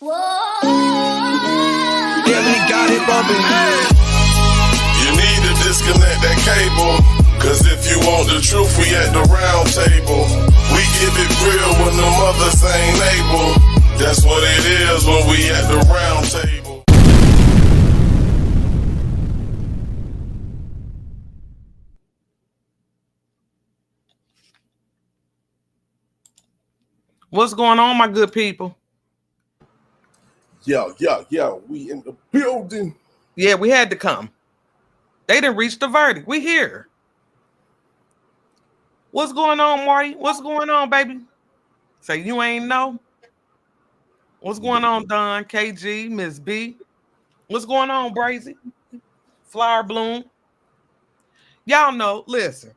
Yeah, we got it bumping. You need to disconnect that cable, cause if you want the truth, we at the round table. We give it real when the mothers ain't able. That's what it is when we at the round table. What's going on, my good people? Yeah, we in the building. Yeah, we had to come. They didn't reach the verdict. We here. What's going on, Marty? What's going on, baby? Say you ain't know. What's going on, Don, KG, Miss B? What's going on, Brazy? Flower Bloom. Y'all know, listen,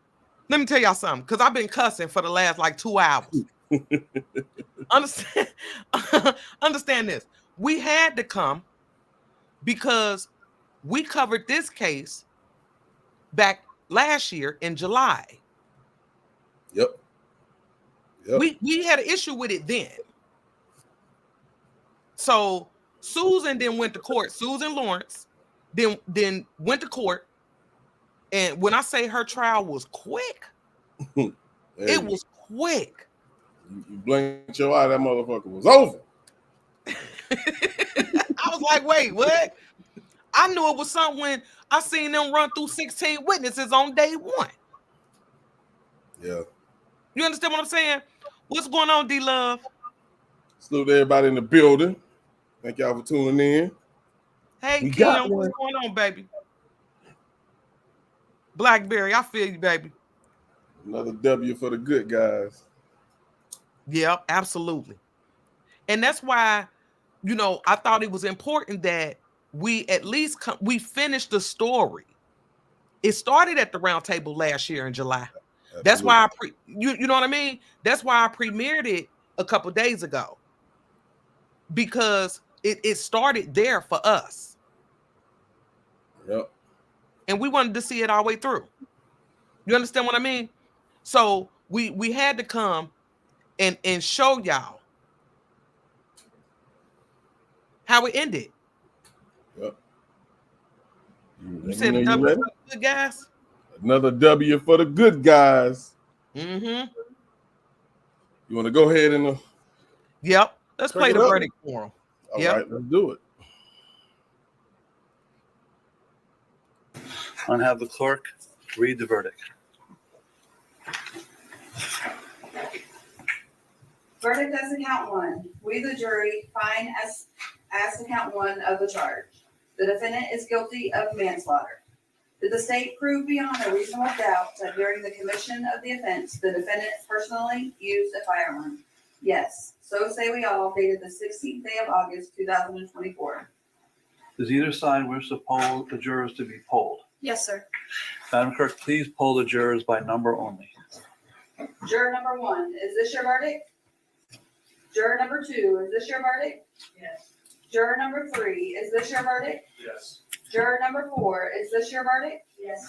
let me tell y'all something, because I've been cussing for the last like 2 hours. Understand this. We had to come because we covered this case back last year in July. Yep. We had an issue with it then. So Susan then went to court. Susan Lorincz then went to court. And when I say her trial was quick, it was quick. You blinked your eye, that motherfucker was over. I was like, wait, what? I knew it was something when I seen them run through 16 witnesses on day one. Yeah. You understand what I'm saying? What's going on, D-Love? Salute to everybody in the building. Thank y'all for tuning in. Hey, Kim, what's going on, baby? Blackberry, I feel you, baby. Another W for the good guys. Yep, absolutely. And that's why, you know, I thought it was important that we at least we finished the story. It started at the round table last year in July. Absolutely. That's why you know what I mean? That's why I premiered it a couple days ago. Because it started there for us. Yep. And we wanted to see it all the way through. You understand what I mean? So we had to come and show y'all how it ended. Yep. You said a W for the good guys? Another W for the good guys. Mm-hmm. You want to go ahead and Yep. Let's play the verdict for them. All right, let's do it. And have the clerk read the verdict. Verdict as to count one. We, the jury, find as to count one of the charge. The defendant is guilty of manslaughter. Did the state prove beyond a reasonable doubt that during the commission of the offense, the defendant personally used a firearm? Yes. So say we all, dated the 16th day of August, 2024. Does either side wish to poll the jurors to be polled? Yes, sir. Madam Clerk, please poll the jurors by number only. Juror number 1, is this your verdict? Juror number 2, is this your verdict? Yes. Juror number 3, is this your verdict? Yes. Juror number 4, is this your verdict? Yes.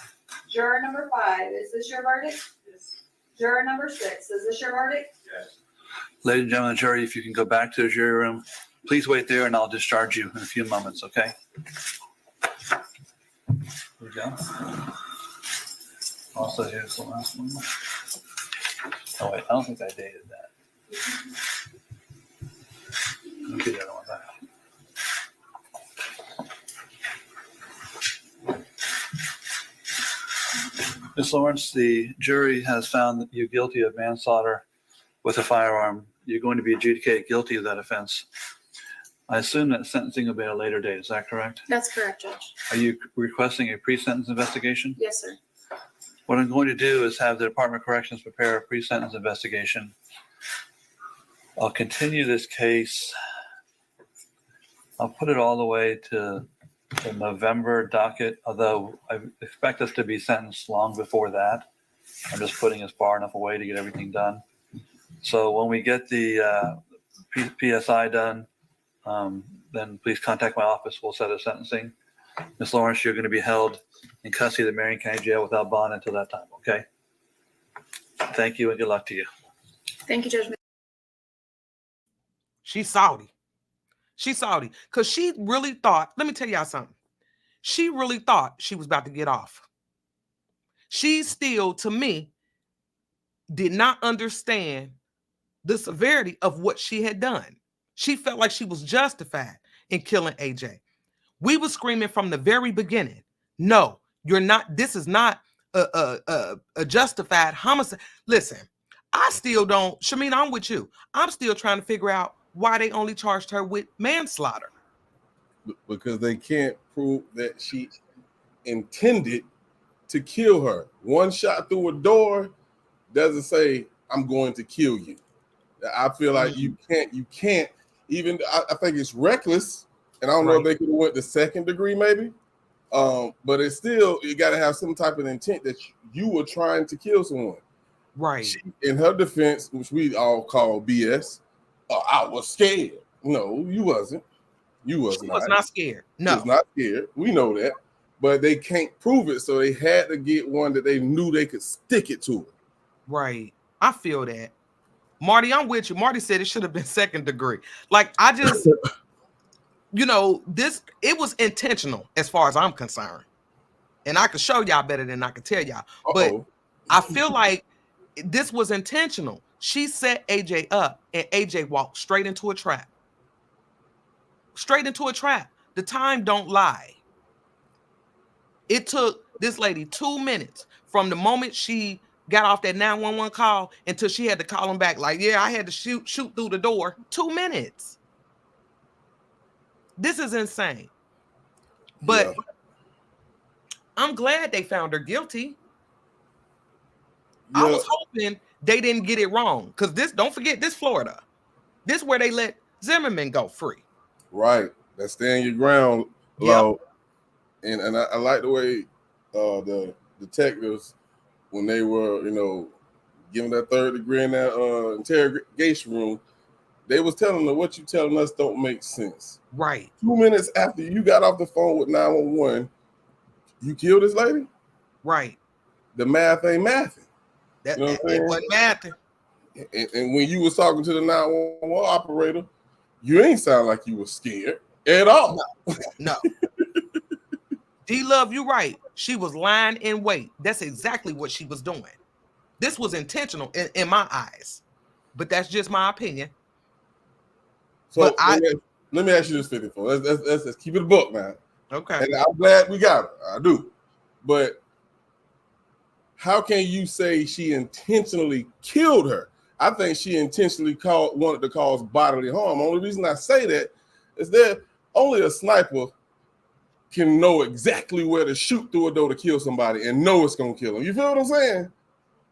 Juror number 5, is this your verdict? Yes. Juror number 6, is this your verdict? Yes. Ladies and gentlemen of the jury, if you can go back to the jury room, please wait there and I'll discharge you in a few moments, okay? Here we go. Also, here's the last one. Oh, wait, I don't think I dated that. Let me get the other one back. Ms. Lawrence, the jury has found you guilty of manslaughter with a firearm. You're going to be adjudicated guilty of that offense. I assume that sentencing will be at a later date. Is that correct? That's correct, Judge. Are you requesting a pre-sentence investigation? Yes, sir. What I'm going to do is have the Department of Corrections prepare a pre-sentence investigation. I'll continue this case. I'll put it all the way to the November docket, although I expect us to be sentenced long before that. I'm just putting us far enough away to get everything done. So when we get the PSI done, then please contact my office. We'll set a sentencing. Ms. Lawrence, you're going to be held in custody of the Marion County Jail without bond until that time, okay? Thank you and good luck to you. Thank you, Judge. She's Saudi. She's salty because she really thought, let me tell y'all something. She really thought she was about to get off. She still, to me, did not understand the severity of what she had done. She felt like she was justified in killing AJ. We were screaming from the very beginning, no, you're not, this is not a justified homicide. Listen, I still don't, Shamina, I'm with you. I'm still trying to figure out why they only charged her with manslaughter. Because they can't prove that she intended to kill her. One shot through a door doesn't say, I'm going to kill you. I feel like you can't even, I think it's reckless. And I don't know if they could have went to second degree maybe. But it's still, you got to have some type of intent that you were trying to kill someone. Right. She, in her defense, which we all call BS, I was scared. No, you wasn't. You wasn't. She was not scared. No. She was not scared. We know that. But they can't prove it, so they had to get one that they knew they could stick it to her. Right. I feel that. Marty, I'm with you. Marty said it should have been second degree. Like, I just, you know, it was intentional as far as I'm concerned. And I could show y'all better than I could tell y'all. But I feel like this was intentional. She set AJ up and AJ walked straight into a trap. Straight into a trap. The time don't lie. It took this lady 2 minutes from the moment she got off that 911 call until she had to call him back. Like, yeah, I had to shoot through the door. 2 minutes. This is insane. But I'm glad they found her guilty. I was hoping they didn't get it wrong. Because this, don't forget, this Florida. This where they let Zimmerman go free. Right. That's stand your ground, Lo. Yep. And I like the way the detectives, when they were, you know, giving that third degree in that interrogation room, they was telling them what you telling us don't make sense. Right. 2 minutes after you got off the phone with 911, you killed this lady? Right. The math ain't mathing. You know what I'm saying? It wasn't mathing. And when you was talking to the 911 operator, you ain't sound like you were scared at all. No. D-Love, you right. She was lying in wait. That's exactly what she was doing. This was intentional in my eyes. But that's just my opinion. So let me ask you this, 54. Let's keep it a book, man. Okay. And I'm glad we got her. I do. But how can you say she intentionally killed her? I think she intentionally wanted to cause bodily harm. Only reason I say that is that only a sniper can know exactly where to shoot through a door to kill somebody and know it's gonna kill them. You feel what I'm saying?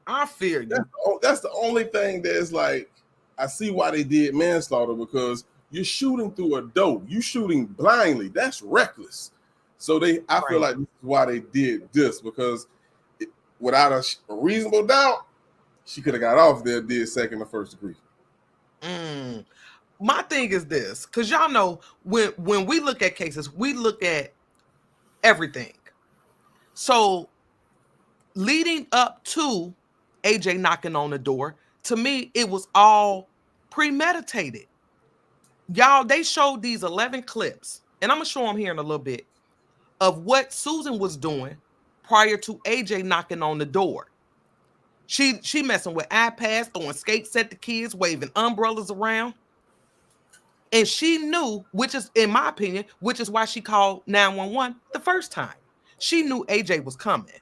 I fear you. That's the only thing that's like, I see why they did manslaughter, because you're shooting through a door. You shooting blindly. That's reckless. So I feel like this is why they did this, because without a reasonable doubt, she could have got off there, did second or first degree. My thing is this, because y'all know when we look at cases, we look at everything. So leading up to AJ knocking on the door, to me, it was all premeditated. Y'all, they showed these 11 clips, and I'm going to show them here in a little bit, of what Susan was doing prior to AJ knocking on the door. She messing with iPads, throwing skates at the kids, waving umbrellas around. And she knew, which is, in my opinion, which is why she called 911 the first time. She knew AJ was coming.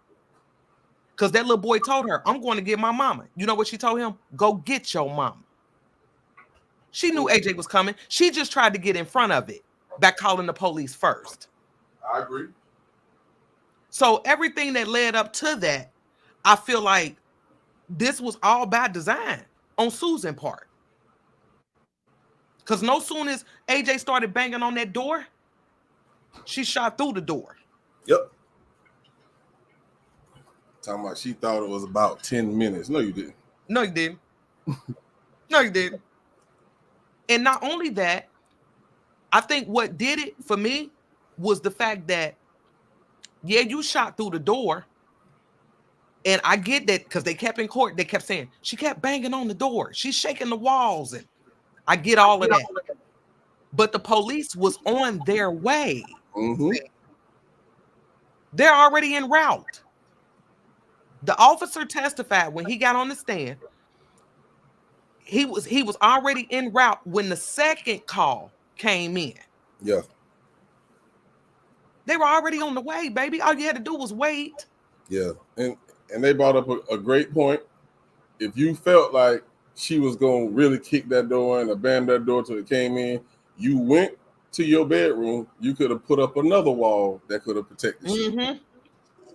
Because that little boy told her, I'm going to get my mama. You know what she told him? Go get your mama. She knew AJ was coming. She just tried to get in front of it by calling the police first. I agree. So everything that led up to that, I feel like this was all by design on Susan's part. Because no soon as AJ started banging on that door, she shot through the door. Yep. Talking about she thought it was about 10 minutes. No, you didn't. No, you didn't. No, you didn't. And not only that, I think what did it for me was the fact that, yeah, you shot through the door. And I get that because they kept in court, they kept saying, she kept banging on the door. She's shaking the walls. And I get all of that. but the police was on their way. Mm-hmm. They're already en route. The officer testified when he got on the stand. He was already en route when the second call came in. Yeah. They were already on the way, baby. All you had to do was wait. Yeah. And they brought up a great point. If you felt like she was going to really kick that door and abandon that door till it came in, you went to your bedroom. You could have put up another wall that could have protected you. Mm-hmm.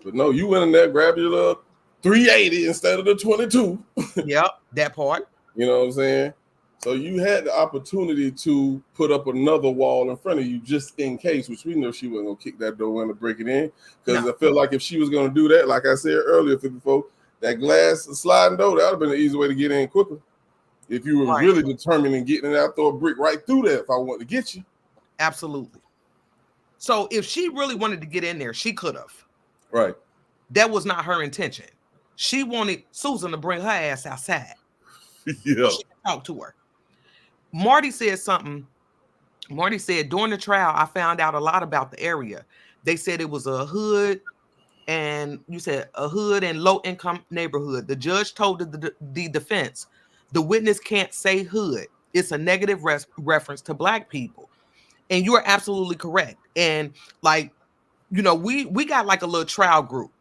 But no, you went in there, grabbed your little 380 instead of the 22. Yep, that part. You know what I'm saying? So you had the opportunity to put up another wall in front of you just in case, which we know she wasn't going to kick that door in to break it in. Because I feel like if she was going to do that, like I said earlier, 54, that glass sliding door, that would have been an easy way to get in quicker. If you were really determined in getting it out, throw a brick right through that if I wanted to get you. Absolutely. So if she really wanted to get in there, she could have. Right. That was not her intention. She wanted Susan to bring her ass outside. Yeah. She could talk to her. Marty said something. Marty said, during the trial, I found out a lot about the area. They said it was a hood, and you said a hood and low-income neighborhood. The judge told the defense, the witness can't say hood. It's a negative reference to Black people. And you are absolutely correct. And like, you know, we got like a little trial group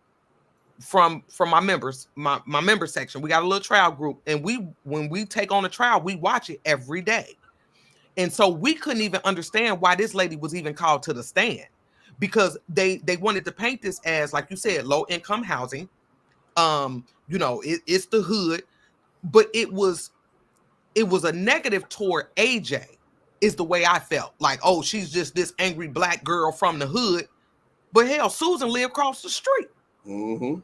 from my members, my member section. We got a little trial group, and when we take on a trial, we watch it every day. And so we couldn't even understand why this lady was even called to the stand, because they wanted to paint this as, like you said, low income housing. You know, it's the hood, but it was a negative toward AJ, is the way I felt. Like, oh, she's just this angry Black girl from the hood. But hell, Susan lived across the street. Mm-hmm.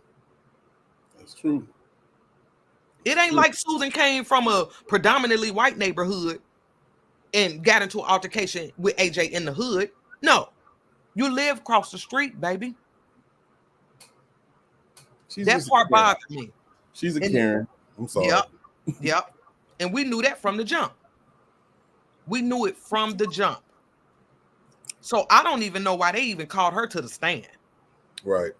That's true. It ain't like Susan came from a predominantly white neighborhood and got into an altercation with AJ in the hood. No, you live across the street, baby. That part bothered me. She's a Karen. I'm sorry. Yep. And we knew that from the jump. We knew it from the jump. So I don't even know why they even called her to the stand. Right.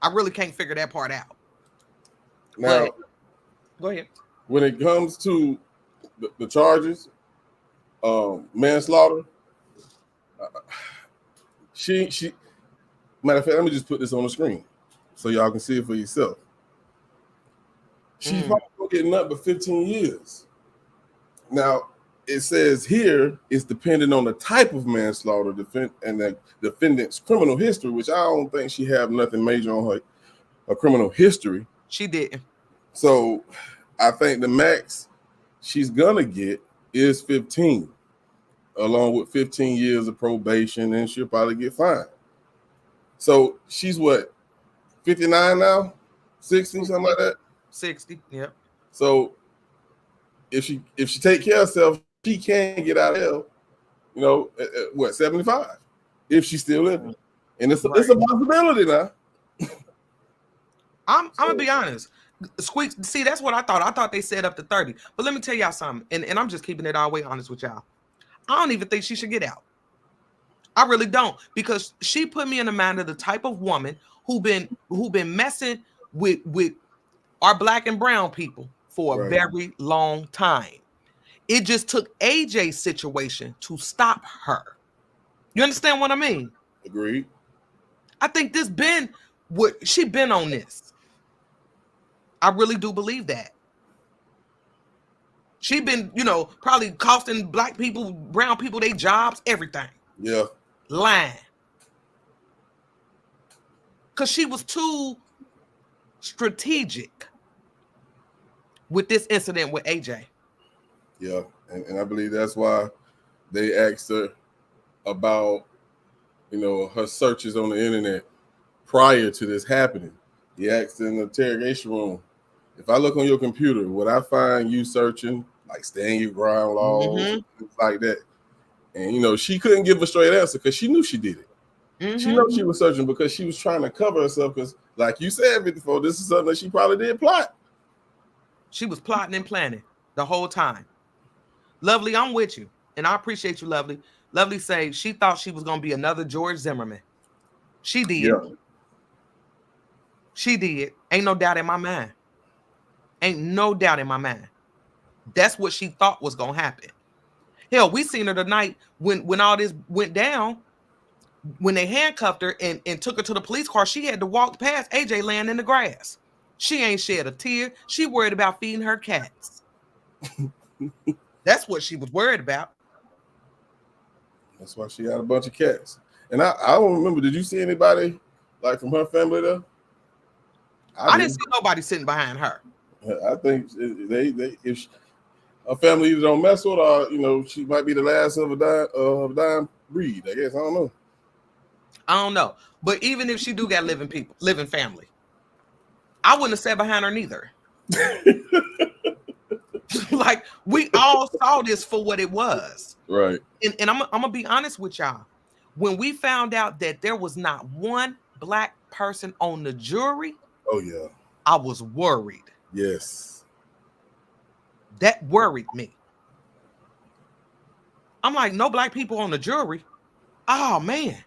I really can't figure that part out. Now, but, go ahead. When it comes to the charges, manslaughter, she matter of fact, let me just put this on the screen so y'all can see it for yourself. She's probably gonna get nothing but 15 years. Now, it says here it's dependent on the type of manslaughter and the defendant's criminal history, which I don't think she have nothing major on her criminal history. She didn't. So I think the max she's gonna get is 15, along with 15 years of probation, and she'll probably get fined. So she's what, 59 now? 60, something like that? 60, yeah. So if she take care of herself, she can get out of hell, you know, at what, 75, if she's still living. And it's a possibility now. I'm gonna be honest. Squeak, see, that's what I thought. I thought they said up to 30. But let me tell y'all something, and I'm just keeping it all the way honest with y'all. I don't even think she should get out. I really don't, because she put me in the mind of the type of woman who been messing with our Black and brown people for a very long time. It just took AJ's situation to stop her. You understand what I mean? Agreed. I think this been what she been on this. I really do believe that. She been, you know, probably costing Black people, brown people, their jobs, everything. Yeah. Lying. Because she was too strategic with this incident with AJ. Yeah, and I believe that's why they asked her about, you know, her searches on the internet prior to this happening. He asked in the interrogation room, if I look on your computer, would I find you searching, like stand your ground laws, things like that? And, you know, she couldn't give a straight answer because she knew she did it. She knew she was searching because she was trying to cover herself because, like you said before, this is something that she probably did plot. She was plotting and planning the whole time. Lovely, I'm with you. and I appreciate you, Lovely. Lovely say she thought she was gonna be another George Zimmerman. She did. Yeah. She did. Ain't no doubt in my mind. Ain't no doubt in my mind. That's what she thought was gonna happen. Hell, we seen her tonight when all this went down. When they handcuffed her and took her to the police car, she had to walk past AJ laying in the grass. She ain't shed a tear. She worried about feeding her cats. That's what she was worried about. That's why she had a bunch of cats. And I don't remember. Did you see anybody like from her family there? I didn't see nobody sitting behind her. I think if her family either don't mess with her, or, she might be the last of a dying breed. I guess I don't know. But even if she do got living family, I wouldn't have sat behind her neither. Like, we all saw this for what it was. Right. And I'm gonna be honest with y'all. When we found out that there was not one black person on the jury, oh yeah, I was worried. Yes. That worried me. I'm like, no black people on the jury. Oh man.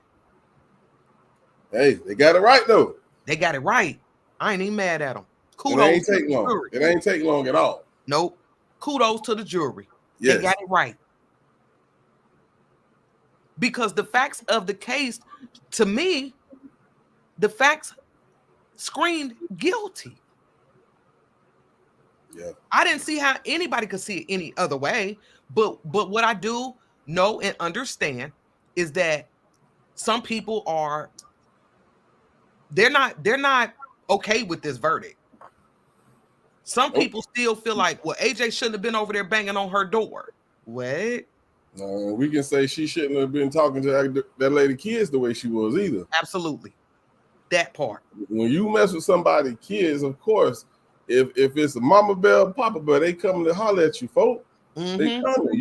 Hey, they got it right though. They got it right. I ain't even mad at them. Kudos. It ain't take long. It ain't take long at all. Nope. Kudos to the jury. Yes. They got it right. Because the facts of the case, to me, the facts screamed guilty. Yeah. I didn't see how anybody could see it any other way. But what I do know and understand is that some people they're not okay with this verdict. Some people still feel like, well, AJ shouldn't have been over there banging on her door. What? No, we can say she shouldn't have been talking to that lady kids the way she was either. Absolutely. That part. When you mess with somebody kids, of course, if it's a mama bear, papa bear, they coming to holler at you, folk. Mm-hmm. They coming.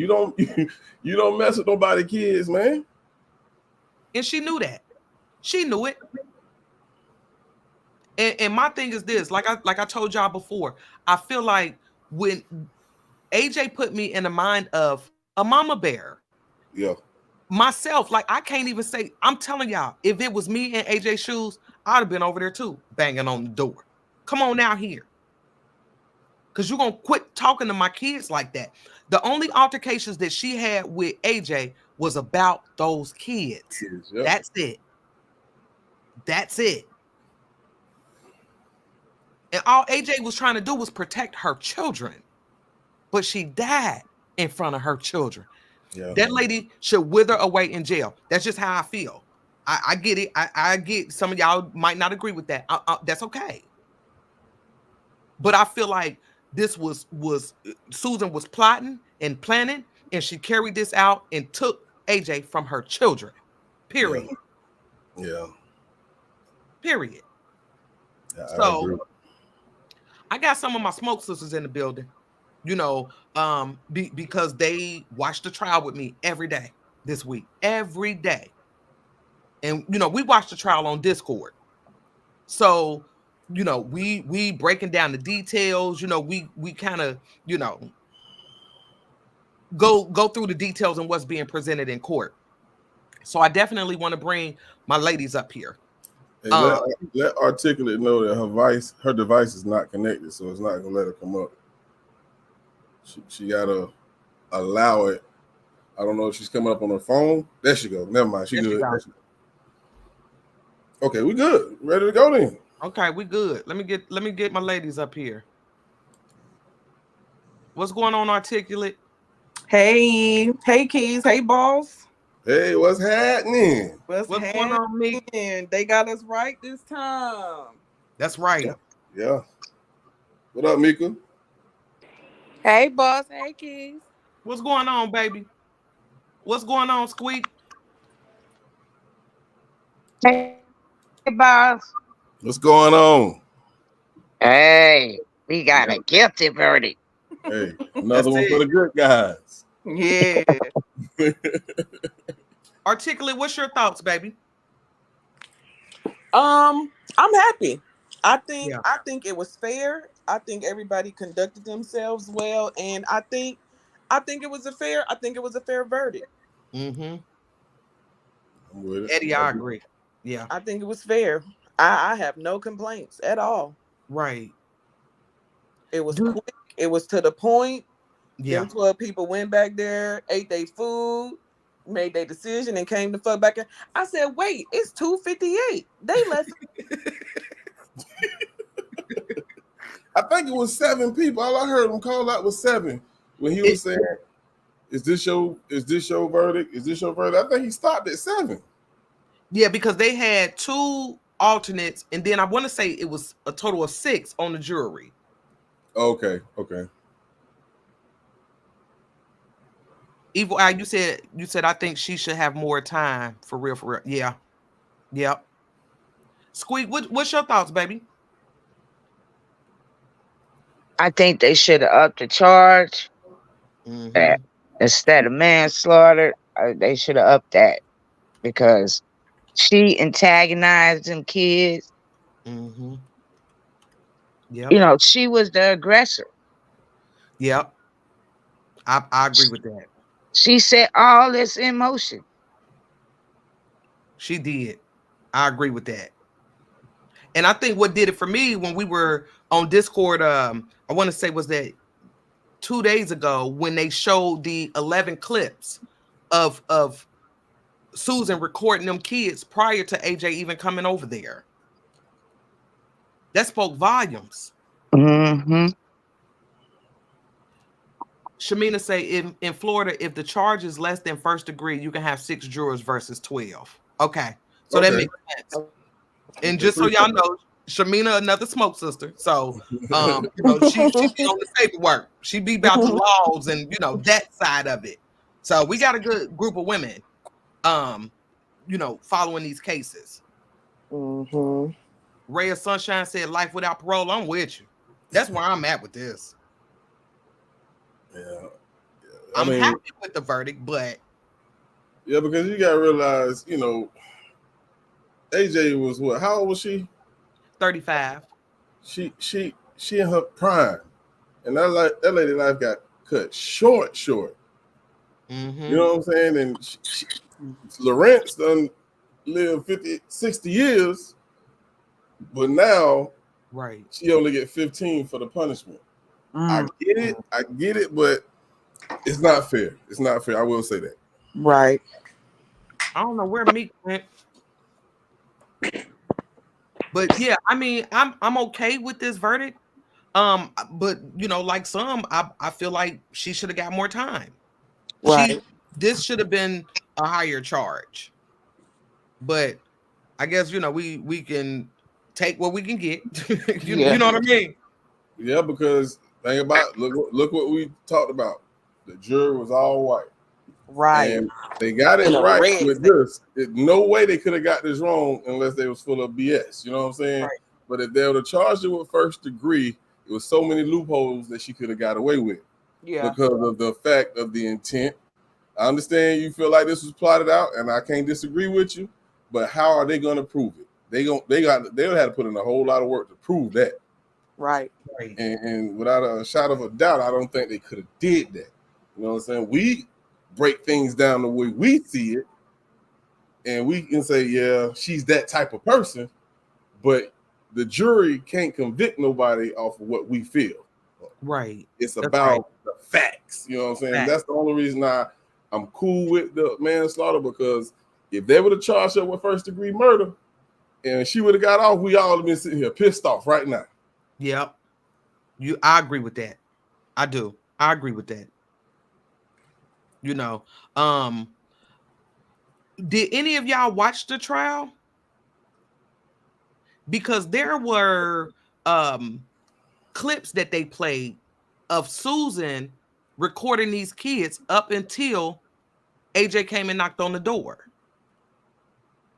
You don't mess with nobody kids, man. And she knew that. She knew it. And my thing is this, like I told y'all before, I feel like when AJ put me in the mind of a mama bear, yeah, myself, like I can't even say, I'm telling y'all, if it was me in AJ's shoes, I'd have been over there too, banging on the door. Come on out here. Because you're going to quit talking to my kids like that. The only altercations that she had with AJ was about those kids. Yep. That's it. That's it. And all AJ was trying to do was protect her children. But she died in front of her children. Yeah. That lady should wither away in jail. That's just how I feel. I get it. I get some of y'all might not agree with that. That's okay. But I feel like this was Susan was plotting and planning, and she carried this out and took AJ from her children. Period. Yeah. Period. Yeah, so I got some of my smoke sisters in the building, because they watched the trial with me every day this week, every day. And, we watched the trial on Discord. So, we breaking down the details, we kind of, go through the details and what's being presented in court. So I definitely want to bring my ladies up here. Hey, let Articulate know that her device is not connected, so it's not gonna let her come up. She gotta allow it. I don't know if she's coming up on her phone. There she go. Never mind. She good. Okay, we good. Ready to go then. Okay, we good. Let me get my ladies up here. What's going on, Articulate? Hey Keys. Hey, boss. Hey, what's happening? What's going on, me? They got us right this time. That's right. Yeah. What up, Mika? Hey, boss. Hey, Keys. What's going on, baby? What's going on, Squeak? Hey, boss. What's going on? Hey, we got a guilty verdict. Hey, another one for the good guys. Yeah. Articulate, what's your thoughts, baby? I'm happy. I think it was fair. I think everybody conducted themselves well, and I think I think it was a fair. I think it was a fair verdict. Mm-hmm. I'm with it. Eddie, I agree. Yeah. I think it was fair. I have no complaints at all. Right. It was quick. It was to the point. Yeah. Them 12 people went back there, ate their food, made their decision, and came the fuck back. I said, wait, it's 2:58. They left. I think it was 7 people. All I heard him call out was 7 when he was saying, "Is this your verdict? Is this your verdict?" I think he stopped at 7. Yeah, because they had 2 alternates, and then I want to say it was a total of 6 on the jury. Okay. Evil Eye, you said I think she should have more time for real. Yeah. Yep. Squeak, what's your thoughts, baby? I think they should have upped the charge. Mm-hmm. Instead of manslaughter, they should have upped that because she antagonized them kids. Mm-hmm. Yep. You know, she was the aggressor. Yep. I agree with that. She set all this in motion. She did. I agree with that. And I think what did it for me when we were on Discord, I want to say was that 2 days ago when they showed the 11 clips of Susan recording them kids prior to AJ even coming over there. That spoke volumes. Mm-hmm. Shamina say in Florida, if the charge is less than first degree, you can have 6 jurors versus 12. Okay. So that makes sense. And just so y'all know, Shamina, another smoke sister. So she be on the paperwork. She be about the laws and that side of it. So we got a good group of women following these cases. Mm-hmm. Ray of Sunshine said life without parole. I'm with you. That's where I'm at with this. Yeah. I'm happy with the verdict, but yeah, because you gotta realize, AJ was what? How old was she? 35. She in her prime, and that lady life got cut short. Mm-hmm. You know what I'm saying? And Lorincz done lived 50, 60 years, but now right, she only get 15 for the punishment. I get it, but it's not fair. It's not fair. I will say that. Right. I don't know where Meek went. But yeah, I mean, I'm okay with this verdict. But like some, I feel like she should have got more time. Right. This should have been a higher charge. But I guess we can take what we can get. You know what I mean? Yeah, because think about look what we talked about. The jury was all white. Right. And they got it right with this. No way they could have got this wrong unless they was full of BS. You know what I'm saying? Right. But if they would have charged her with first degree, it was so many loopholes that she could have got away with. Yeah. Because of the fact of the intent. I understand you feel like this was plotted out, and I can't disagree with you. But how are they going to prove it? They would have to put in a whole lot of work to prove that. Right. And without a shadow of a doubt, I don't think they could have did that. You know what I'm saying? We break things down the way we see it, and we can say, yeah, she's that type of person, but the jury can't convict nobody off of what we feel. Right. It's about the facts. You know what I'm saying? That's the only reason I'm cool with the manslaughter, because if they would have charged her with first degree murder and she would have got off, we all have been sitting here pissed off right now. Yep. I agree with that. I do. I agree with that. Did any of y'all watch the trial? Because there were clips that they played of Susan recording these kids up until AJ came and knocked on the door.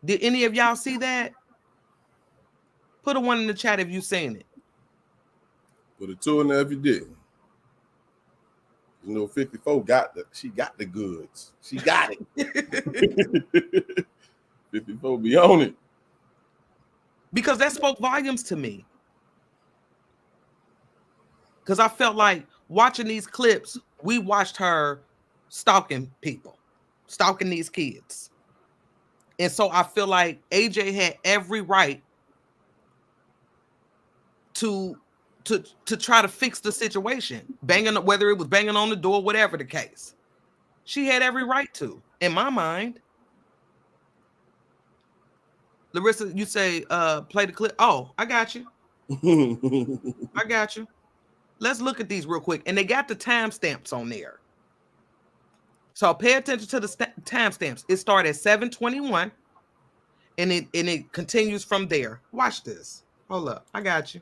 Did any of y'all see that? Put a 1 in the chat if you seen it. Put a 2 in there if you didn't. 54 she got the goods. She got it. 54 be on it. Because that spoke volumes to me. Because I felt like watching these clips we watched her stalking people, stalking these kids. And so I feel like AJ had every right to try to fix the situation, whether it was banging on the door, whatever the case. She had every right to, in my mind. Larissa, you say play the clip. Oh, I got you. I got you. Let's look at these real quick. And they got the timestamps on there. So pay attention to the timestamps. It started at 7:21 and it continues from there. Watch this. Hold up. I got you.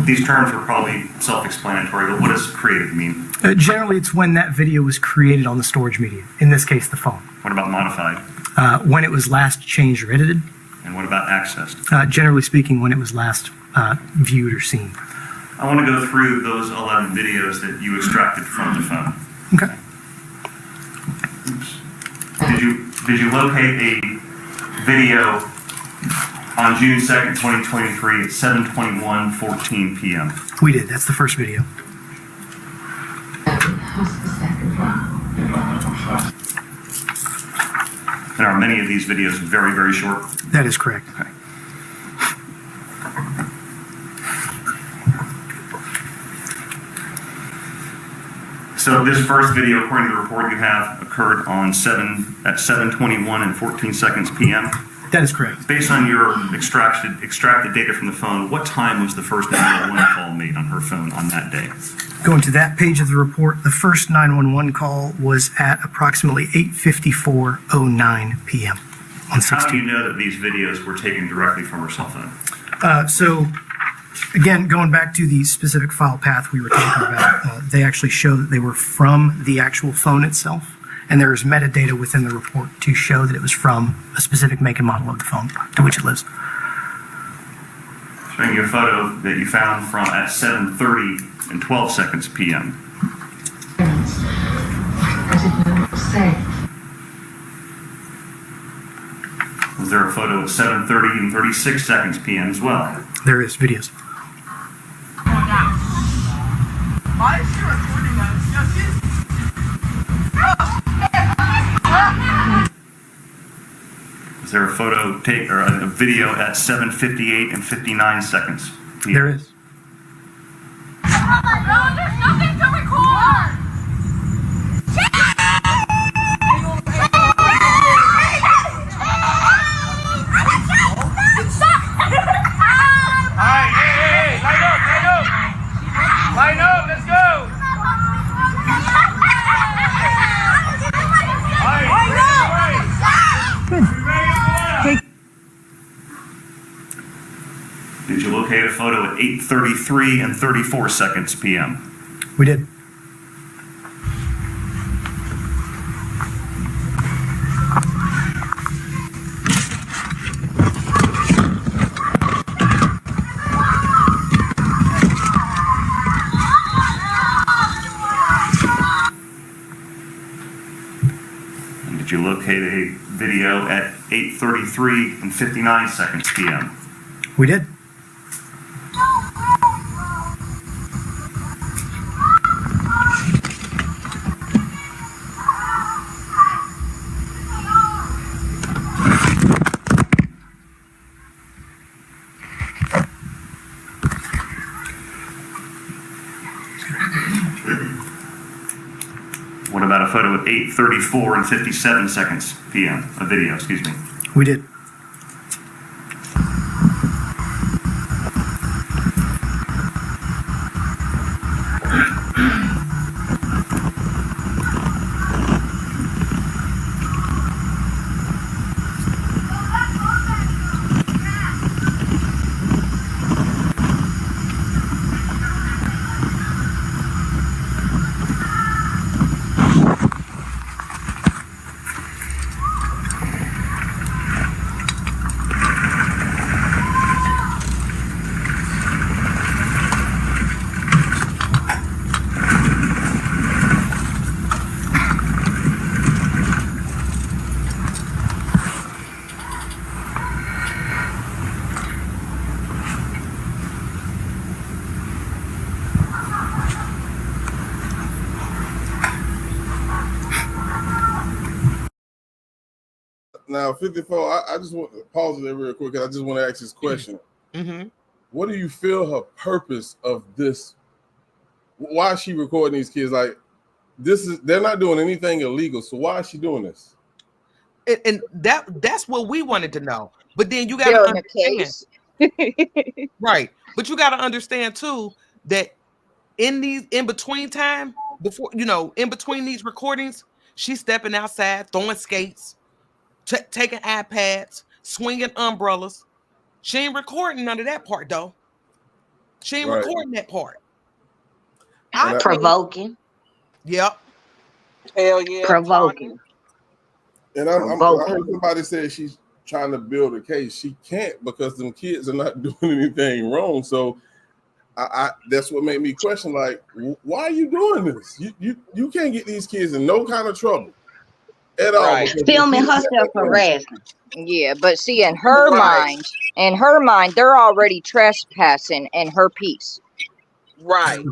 These terms are probably self-explanatory, but what does created mean? Generally, it's when that video was created on the storage media, in this case, the phone. What about modified? When it was last changed or edited. And what about accessed? Generally speaking, when it was last viewed or seen. I want to go through those 11 videos that you extracted from the phone. Okay. Oops. Did you locate a video on June 2nd, 2023 at 7:21:14 p.m.? We did. That's the first video. And are many of these videos very, very short? That is correct. Okay. So this first video, according to the report you have, occurred on 7:21:14 p.m. That is correct. Based on your extracted data from the phone, what time was the first 911 call made on her phone on that day? Going to that page of the report, the first 911 call was at approximately 8:54:09 p.m. on 16. How do you know that these videos were taken directly from her cell phone? So, again, going back to the specific file path we were talking about, they actually show that they were from the actual phone itself, and there is metadata within the report to show that it was from a specific make and model of the phone to which it lives. Showing you a photo that you found from at 7:30:12 p.m. Was there a photo at 7:30:36 p.m. as well? There is videos. Is there a photo or a video at 7:58:59 p.m.? There is. There's nothing to record! Line up, let's go! Did you locate a photo at 8:33:34 p.m.? We did. Did you locate a video at 8:33:59 p.m.? We did. What about a photo at 8:34:57 p.m.? A video, excuse me. We did. Now 54. I just want to pause it real quick. I just want to ask this question. Mm-hmm. What do you feel her purpose of this? Why is she recording these kids? Like, they're not doing anything illegal. So why is she doing this? And that's what we wanted to know. But then you got to Building a understand, case. right? But you got to understand too that in between time, before in between these recordings, she's stepping outside, throwing skates, taking iPads, swinging umbrellas. She ain't recording none of that part though. She ain't Right. recording that part. Provoking. Yep. Hell yeah. Provoking. And I heard Provoking. somebody say she's trying to build a case. She can't because them kids are not doing anything wrong. So I that's what made me question, like, why are you doing this? You can't get these kids in no kind of trouble at all. because Filming the kids got herself that money. harassing. Yeah, but see, in her mind, they're already trespassing in her piece. Right.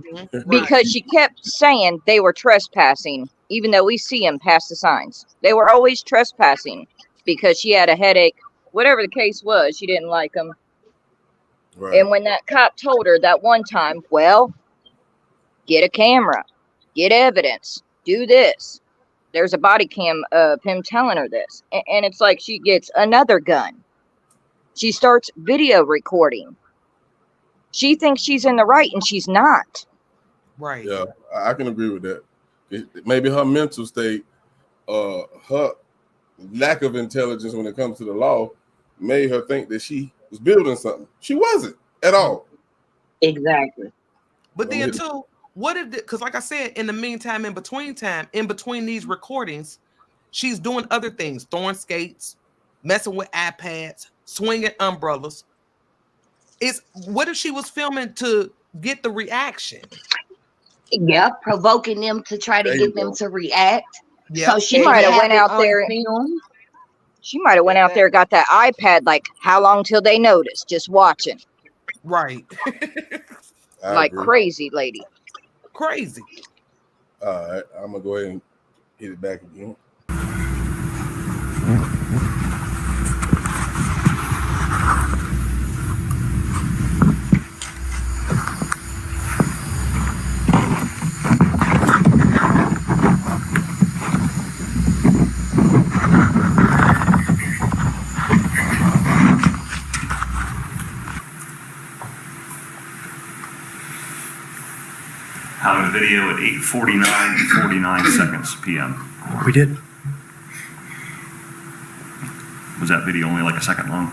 Because she kept saying they were trespassing, even though we see them past the signs. They were always trespassing because she had a headache. Whatever the case was, she didn't like them. Right. And when that cop told her that one time, well, get a camera, get evidence, do this. There's a body cam of him telling her this. And it's like she gets another gun. She starts video recording. She thinks she's in the right and she's not. Right. Yeah, I can agree with that. Maybe her mental state, her lack of intelligence when it comes to the law, made her think that she was building something. She wasn't at all. Exactly. But then too, what if? Because like I said, in the meantime, in between these recordings, she's doing other things, throwing skates, messing with iPads, swinging umbrellas. What if she was filming to get the reaction? Yeah, provoking them to try to get them to react. Yeah. So she might have went out there. She might have went out there, got that iPad. Like, how long till they notice? Just watching. Right. Like crazy lady. Crazy. All right, I'm gonna go ahead and hit it back again. Out of the video at 8:49 seconds p.m. We did. Was that video only like a second long?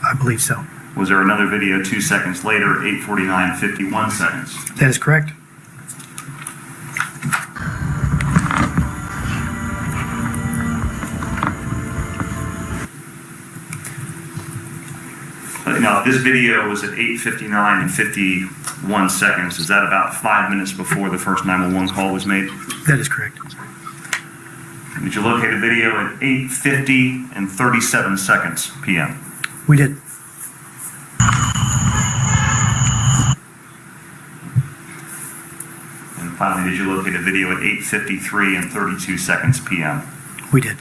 I believe so. Was there another video 2 seconds later at 8:49:51 seconds? That is correct. Now, this video was at 8:59:51 seconds. Is that about 5 minutes before the first 911 call was made? That is correct. Did you locate a video at 8:50:37 seconds p.m.? We did. And finally, did you locate a video at 8:53:32 seconds p.m.? We did.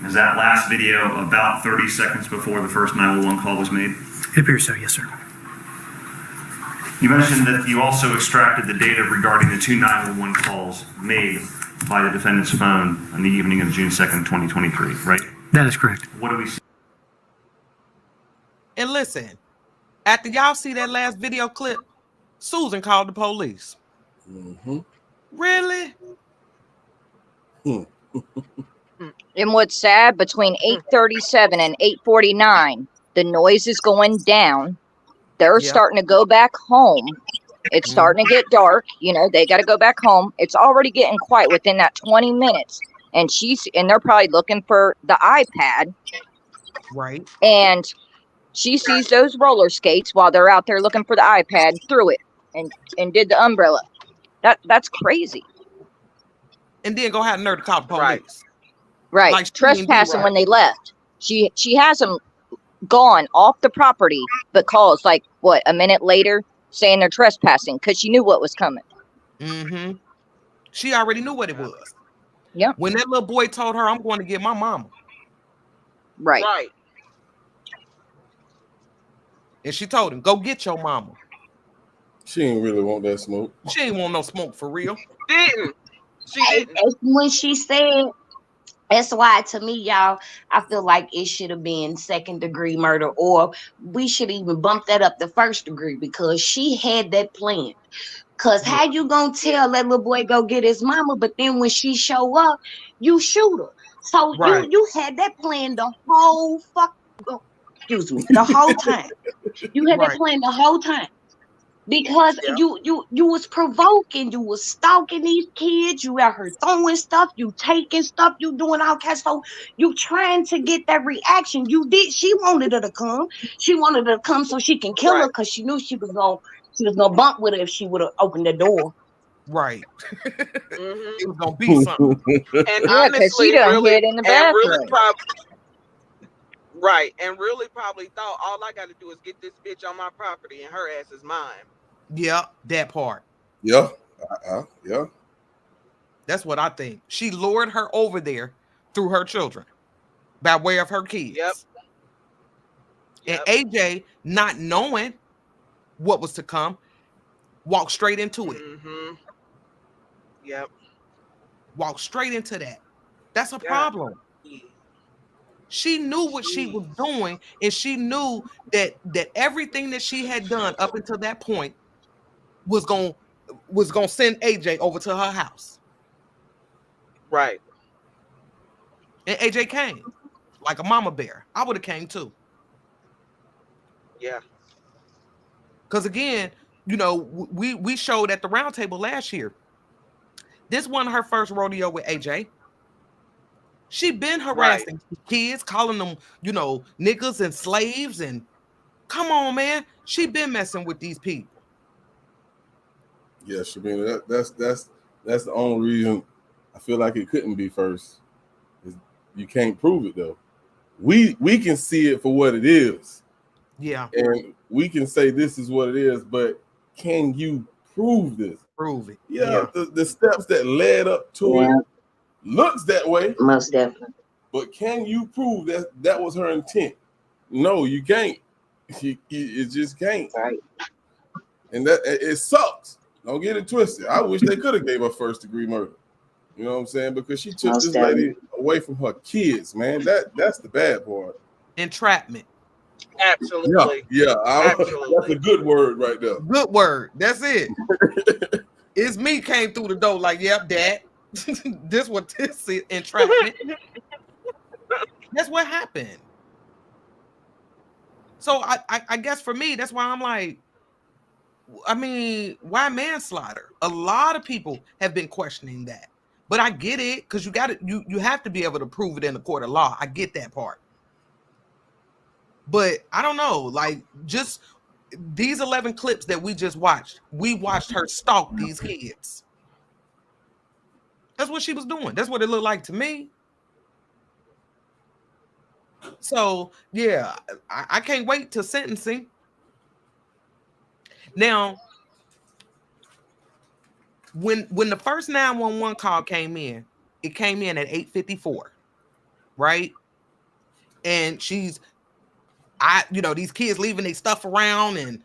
Is that last video about 30 seconds before the first 911 call was made? It appears so, yes, sir. You mentioned that you also extracted the data regarding the 2 911 calls made by the defendant's phone on the evening of June 2nd, 2023, right? That is correct. What do we see? And listen, after y'all see that last video clip, Susan called the police. Mm-hmm. Really? And what's sad, between 8:37 and 8:49, the noise is going down. They're starting to go back home. It's starting to get dark. You know, they got to go back home. It's already getting quiet within that 20 minutes. And they're probably looking for the iPad. Right. And she sees those roller skates while they're out there looking for the iPad, threw it and did the umbrella. That's crazy. And then go have nerve to call the police. Right. Like trespassing when they left. She has them gone off the property, but calls like a minute later saying they're trespassing because she knew what was coming. Mm-hmm. She already knew what it was. Yep. When that little boy told her, I'm going to get my mama. Right. Right. And she told him, go get your mama. She didn't really want that smoke. She ain't want no smoke for real. Didn't. She didn't. When she said, that's why to me, y'all, I feel like it should have been second degree murder, or we should even bump that up to first degree, because she had that plan. Cause how you gonna tell that little boy go get his mama, but then when she show up, you shoot her? So Right. you had that plan the whole the whole time. You had that Right. plan the whole time. Because Yeah. you was provoking, you was stalking these kids, you out here throwing stuff, you taking stuff, you doing all kinds. So you trying to get that reaction. She wanted her to come. She wanted her to come so she can kill her, because she knew she was gonna bump with her if she would have opened the door. Right. Mhm. It was gonna be something. And Yeah, 'cause honestly, she done really, hid in the and really bathroom. probably, right, and really probably thought all I got to do is get this bitch on my property, and her ass is mine. Yeah, that part. Yeah. Yeah. That's what I think. She lured her over there through her children by way of her kids. Yep. And Yep. AJ, not knowing what was to come, walked straight into it. Mm-hmm. Yep. Walked straight into that. That's a Yeah. problem. She knew what she was doing, and she knew that everything that she had done up until that point was gonna send AJ over to her house. Right. And AJ came like a mama bear. I would have came too. Yeah. Because again, you know, we showed at the round table last year. This wasn't her first rodeo with AJ. She been harassing kids, calling them, you know, niggas and slaves, and come on, man. She been messing with these people. Yeah, Shabina, that's the only reason I feel like it couldn't be first. Is you can't prove it though. We can see it for what it is. Yeah. And we can say this is what it is, but can you prove this? Prove it. Yeah. The steps that led up to it looks that way. Most definitely. But can you prove that was her intent? No, you can't. You just can't. Right. And that it sucks. Don't get it twisted. I wish they could have gave her first degree murder. You know what I'm saying? Because she took Most this lady away from her kids, man. That's the bad part. Entrapment. Absolutely. Yeah. Absolutely. That's a good word right there. Good word. That's it. It's me came through the door like, yep, Dad. This what this is, entrapment. That's what happened. So I guess for me, that's why I'm like, I mean, why manslaughter? A lot of people have been questioning that. But I get it, because you have to be able to prove it in the court of law. I get that part. But I don't know, like, just these 11 clips that we just watched, we watched her stalk these kids. That's what she was doing. That's what it looked like to me. So, yeah, I can't wait till sentencing. Now, when the first 911 call came in, it came in at 8:54, right? And these kids leaving their stuff around, and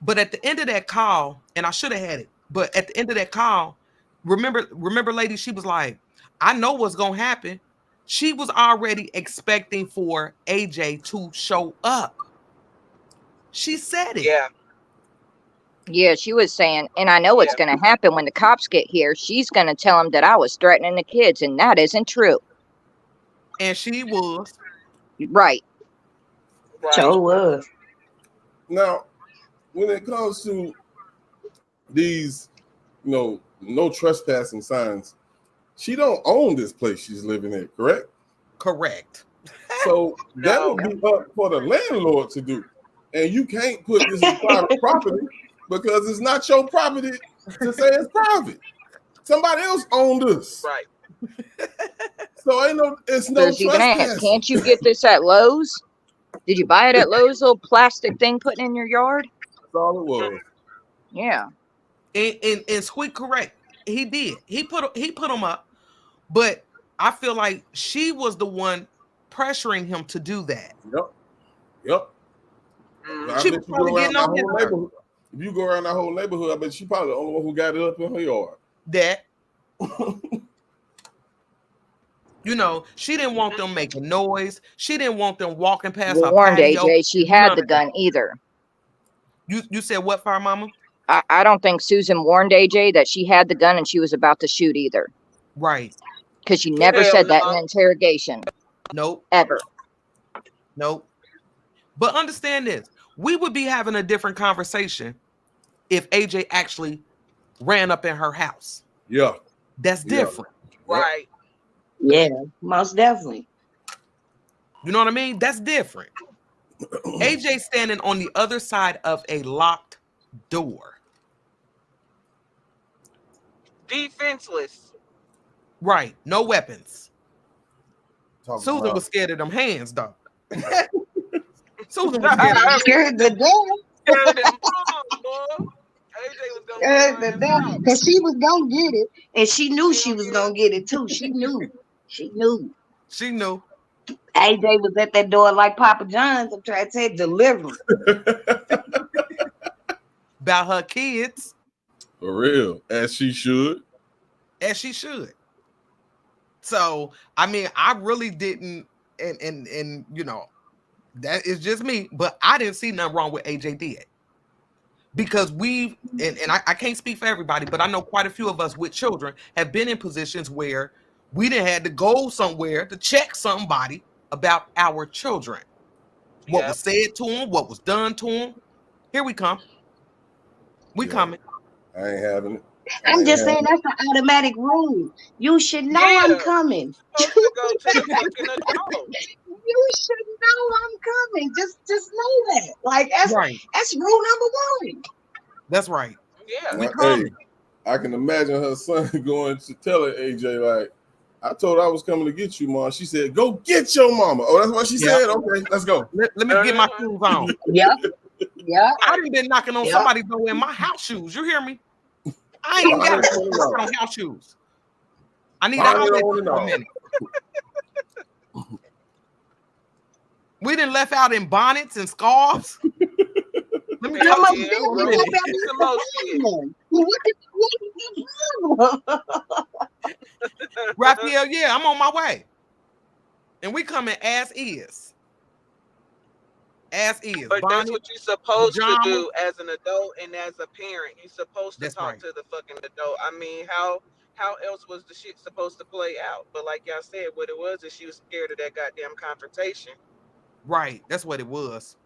but at the end of that call, and I should have had it, but at the end of that call, remember, lady, she was like, I know what's gonna happen. She was already expecting for AJ to show up. She said it. Yeah. Yeah, she was saying, and I know what's going to happen when the cops get here. She's going to tell them that I was threatening the kids, and that isn't true. And she was. Right. Sure was. Now, when it comes to these, no trespassing signs, she don't own this place she's living in, correct? Correct. So that would be up for the landlord to do. And you can't put this in private property because it's not your property to say it's private. Somebody else owned this. Right. So it's no trespassing. Can't you get this at Lowe's? Did you buy it at Lowe's, little plastic thing putting in your yard? That's all it was. Yeah. And Squeak correct. He did. He put him up, but I feel like she was the one pressuring him to do that. Yep. I She bet was you probably go around getting that on his whole nerves. neighborhood. If you go around that whole neighborhood, I bet she probably the only one who got it up in her yard. That she didn't want them making noise. She didn't want them walking past her Warned patio. AJ she had the gun either. You said what, Fire Mama? I don't think Susan warned AJ that she had the gun and she was about to shoot either. Right. Because she never Hell said that in no. the interrogation. Nope. Ever. Nope. But understand this. We would be having a different conversation if AJ actually ran up in her house. Yeah. That's different. Right. Yeah, most definitely. You know what I mean? That's different. AJ standing on the other side of a locked door. Defenseless. Right. No weapons. Talking Susan about- was scared of them hands, though. Susan was scared of them. Scared to death. Scared them palms, boy. AJ was gonna Scared go to in death. his Because she was gonna get it. And she knew she was gonna get it too. She knew. She knew. She knew. AJ was at that door like Papa John's. I'm trying to say deliver. About her kids. For real, as she should. As she should. So, I mean, I really didn't, and that is just me, but I didn't see nothing wrong with AJ did. Because I can't speak for everybody, but I know quite a few of us with children have been in positions where we didn't had to go somewhere to check somebody about our children. What was said to them, what was done to them. Here we come. We coming. I ain't having it. I'm just saying that's an automatic rule. You should know I'm coming. supposed to go to the fucking adult. You should know I'm coming. Just know that. Like that's Right. that's rule number 1. That's right. Yeah. We Hey, coming. I can imagine her son going to tell her AJ, like, I told her I was coming to get you, Mom. She said, go get your mama. Oh, that's what she Yep. said? Okay, let's go. Let me get my shoes on. Yep. Yep. I done been knocking on Yep. somebody's door in my house shoes. You hear me? I ain't even got to put on house shoes. I need I to don't outlet know. for a minute. We done left out in bonnets and scarves. Let me Hell tell yeah. you Bro, a minute. some more shit. Raphael, yeah, I'm on my way. And we coming as is. As is. But that's Bonnet, what you're supposed pajama. to do as an adult and as a parent. You're supposed to That's talk right. to the fucking adult. I mean, how else was the shit supposed to play out? But like y'all said, what it was is she was scared of that goddamn confrontation. Right. That's what it was.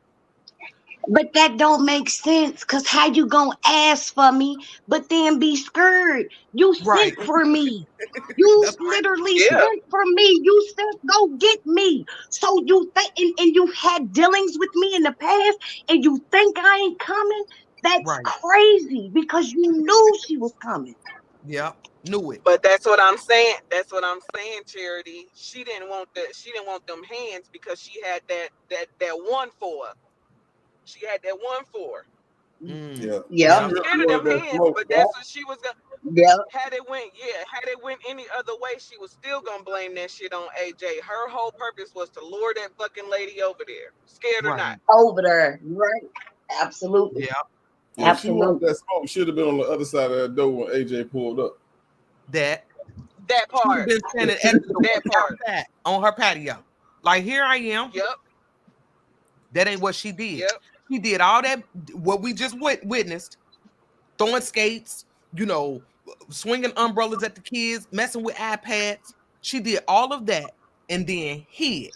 But that don't make sense, because how you gonna ask for me but then be scared? You Right. sent for me. You That's right. literally Yeah. sent for me. You said go get me. So you think and you had dealings with me in the past and you think I ain't coming? That's Right. crazy, because you knew she was coming. Yep. Knew it. But that's what I'm saying. That's what I'm saying, Charity. She didn't want them hands because she had that one for her. She had that one for her. Mm. Yeah. Yeah. She was scared of them That hands, smoke, but that's what she was gonna. Yeah. Had it went any other way, she was still gonna blame that shit on AJ. Her whole purpose was to lure that fucking lady over there, scared or Right. not. Over there. Right. Absolutely. Yeah. Yeah, she wanted Absolutely. that smoke. Should have been on the other side of that door when AJ pulled up. That. That She part. been standing at the door That part. outside on her patio. Like, here I am. Yep. That ain't what she did. Yep. She did all that, what we just witnessed, throwing skates, swinging umbrellas at the kids, messing with iPads. She did all of that and then hid,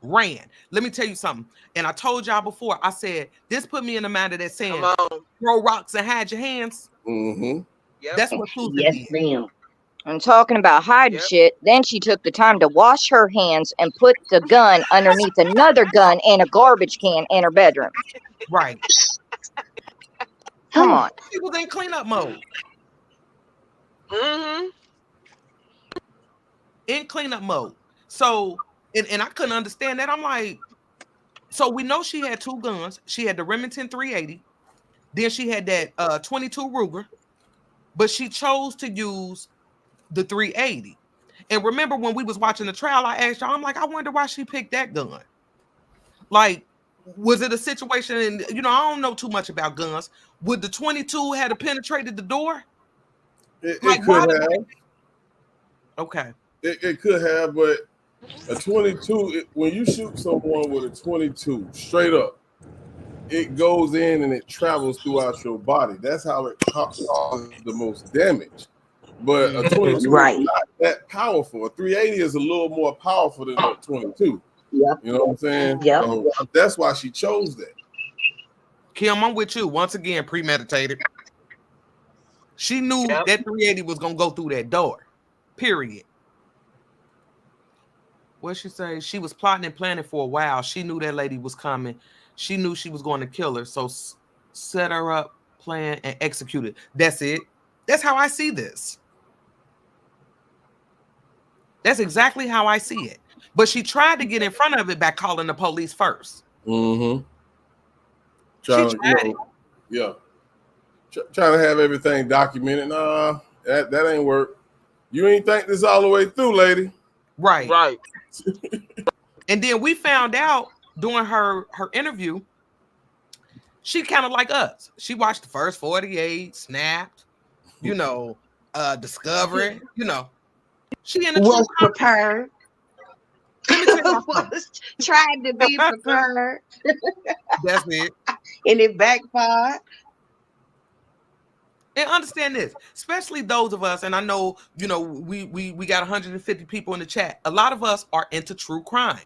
ran. Let me tell you something. And I told y'all before, I said, this put me in the mind of that saying, Come on. throw rocks and hide your hands. Mm-hmm. Yep. That's what Susan Yes, did. ma'am. I'm talking about hiding Yep. shit. Then she took the time to wash her hands and put the gun underneath another gun in a garbage can in her bedroom. Right. Come on. She was in cleanup mode. Mm-hmm. In cleanup mode. So, and I couldn't understand that. I'm like, so we know she had 2 guns. She had the Remington 380. Then she had that 22 Ruger. but she chose to use the 380. And remember when we was watching the trial, I asked y'all, I'm like, I wonder why she picked that gun. Like, was it a situation, and I don't know too much about guns. Would the 22 had penetrated the door? It could have. Okay. It could have, but a 22, when you shoot someone with a 22 straight up, it goes in and it travels throughout your body. That's how it causes the most damage. But a 22 is not that powerful. A 380 is a little more powerful than a 22. Yep. You know what I'm saying? Yep. So that's why she chose that. Kim, I'm with you. Once again, premeditated. She knew that 380 was going to go through that door. Period. What she say? She was plotting and planning for a while. She knew that lady was coming. She knew she was going to kill her. So set her up, plan, and execute it. That's it. That's how I see this. That's exactly how I see it. But she tried to get in front of it by calling the police first. Mm-hmm. Trying to have everything documented. Nah, that ain't work. You ain't think this all the way through, lady. Right. And then we found out during her interview, she kind of like us. She watched the first 48, snapped, Discovery, She in the was prepared. Was trying to be prepared. That's it. And it backfired. And understand this, especially those of us, and I know, we got 150 people in the chat. A lot of us are into true crime.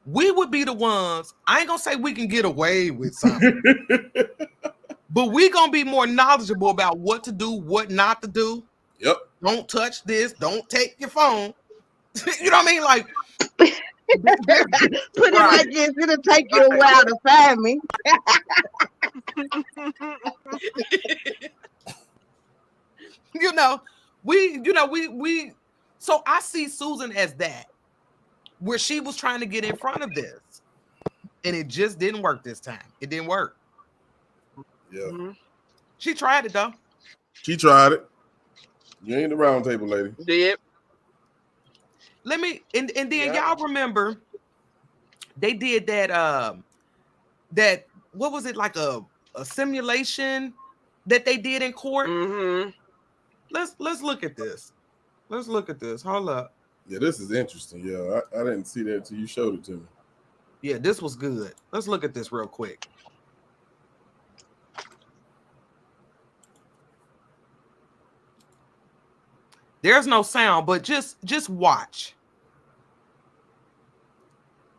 We would be the ones, I ain't gonna say we can get away with something, but we gonna be more knowledgeable about what to do, what not to do. Yep. Don't touch this. Don't take your phone. You know what I mean? Like, put it like this, it'll take you a while to find me. we so I see Susan as that, where she was trying to get in front of this, and it just didn't work this time. It didn't work. Yeah. Mm-hmm. She tried it though. She tried it. You ain't the round table lady. Did. Let me and then y'all remember they did that what was it, like a simulation that they did in court? Mm-hmm. Let's look at this. Let's look at this. Hold up. Yeah, this is interesting. Yeah, I didn't see that until you showed it to me. Yeah, this was good. Let's look at this real quick. There's no sound, but just watch.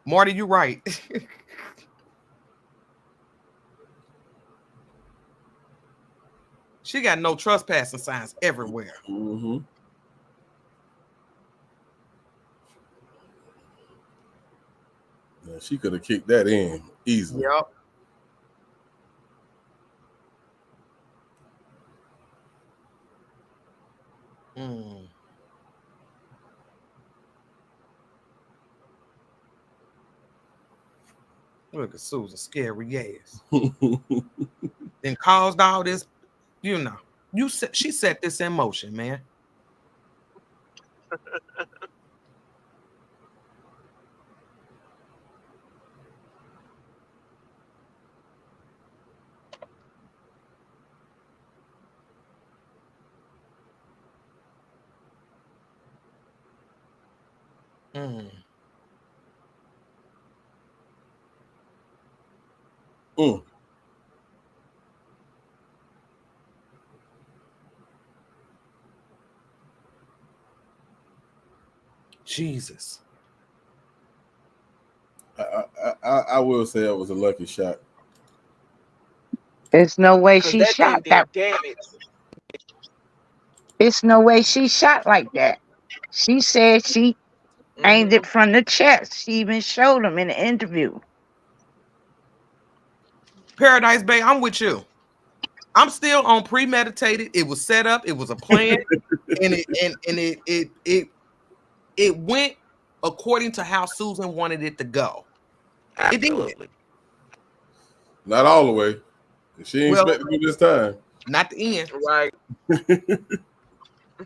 Marty, you right. She got no trespassing signs everywhere. Mm-hmm. Yeah, she could have kicked that in easily. Yep. Mm. Look at Susan, scary ass. Then caused all this, she set this in motion, man. Mm. Mm. Jesus. I will say it was a lucky shot. There's no way she That shot thing that. did damage. There's no way she shot like that. She said she aimed it from the chest. She even showed him in the interview. Paradise Bay, I'm with you. I'm still on premeditated. It was set up. It was a plan, and it went according to how Susan wanted it to go. It did. Not all the way. She ain't expecting it this time. not the end. Right.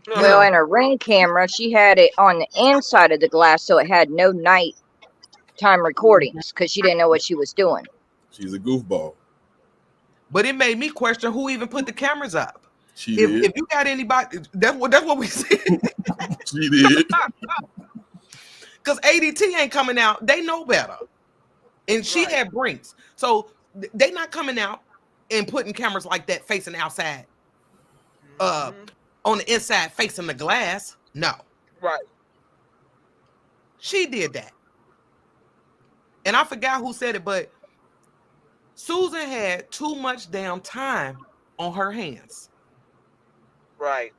Well, in a Ring camera, she had it on the inside of the glass, so it had no nighttime recordings because she didn't know what she was doing. She's a goofball. But it made me question who even put the cameras up. She did. If you got anybody, that's what we said. She did. Because ADT ain't coming out. They know better. And she had Brinks. So they not coming out and putting cameras like that facing outside. On the inside facing the glass. No. Right. She did that. And I forgot who said it, but Susan had too much damn time on her hands. Right.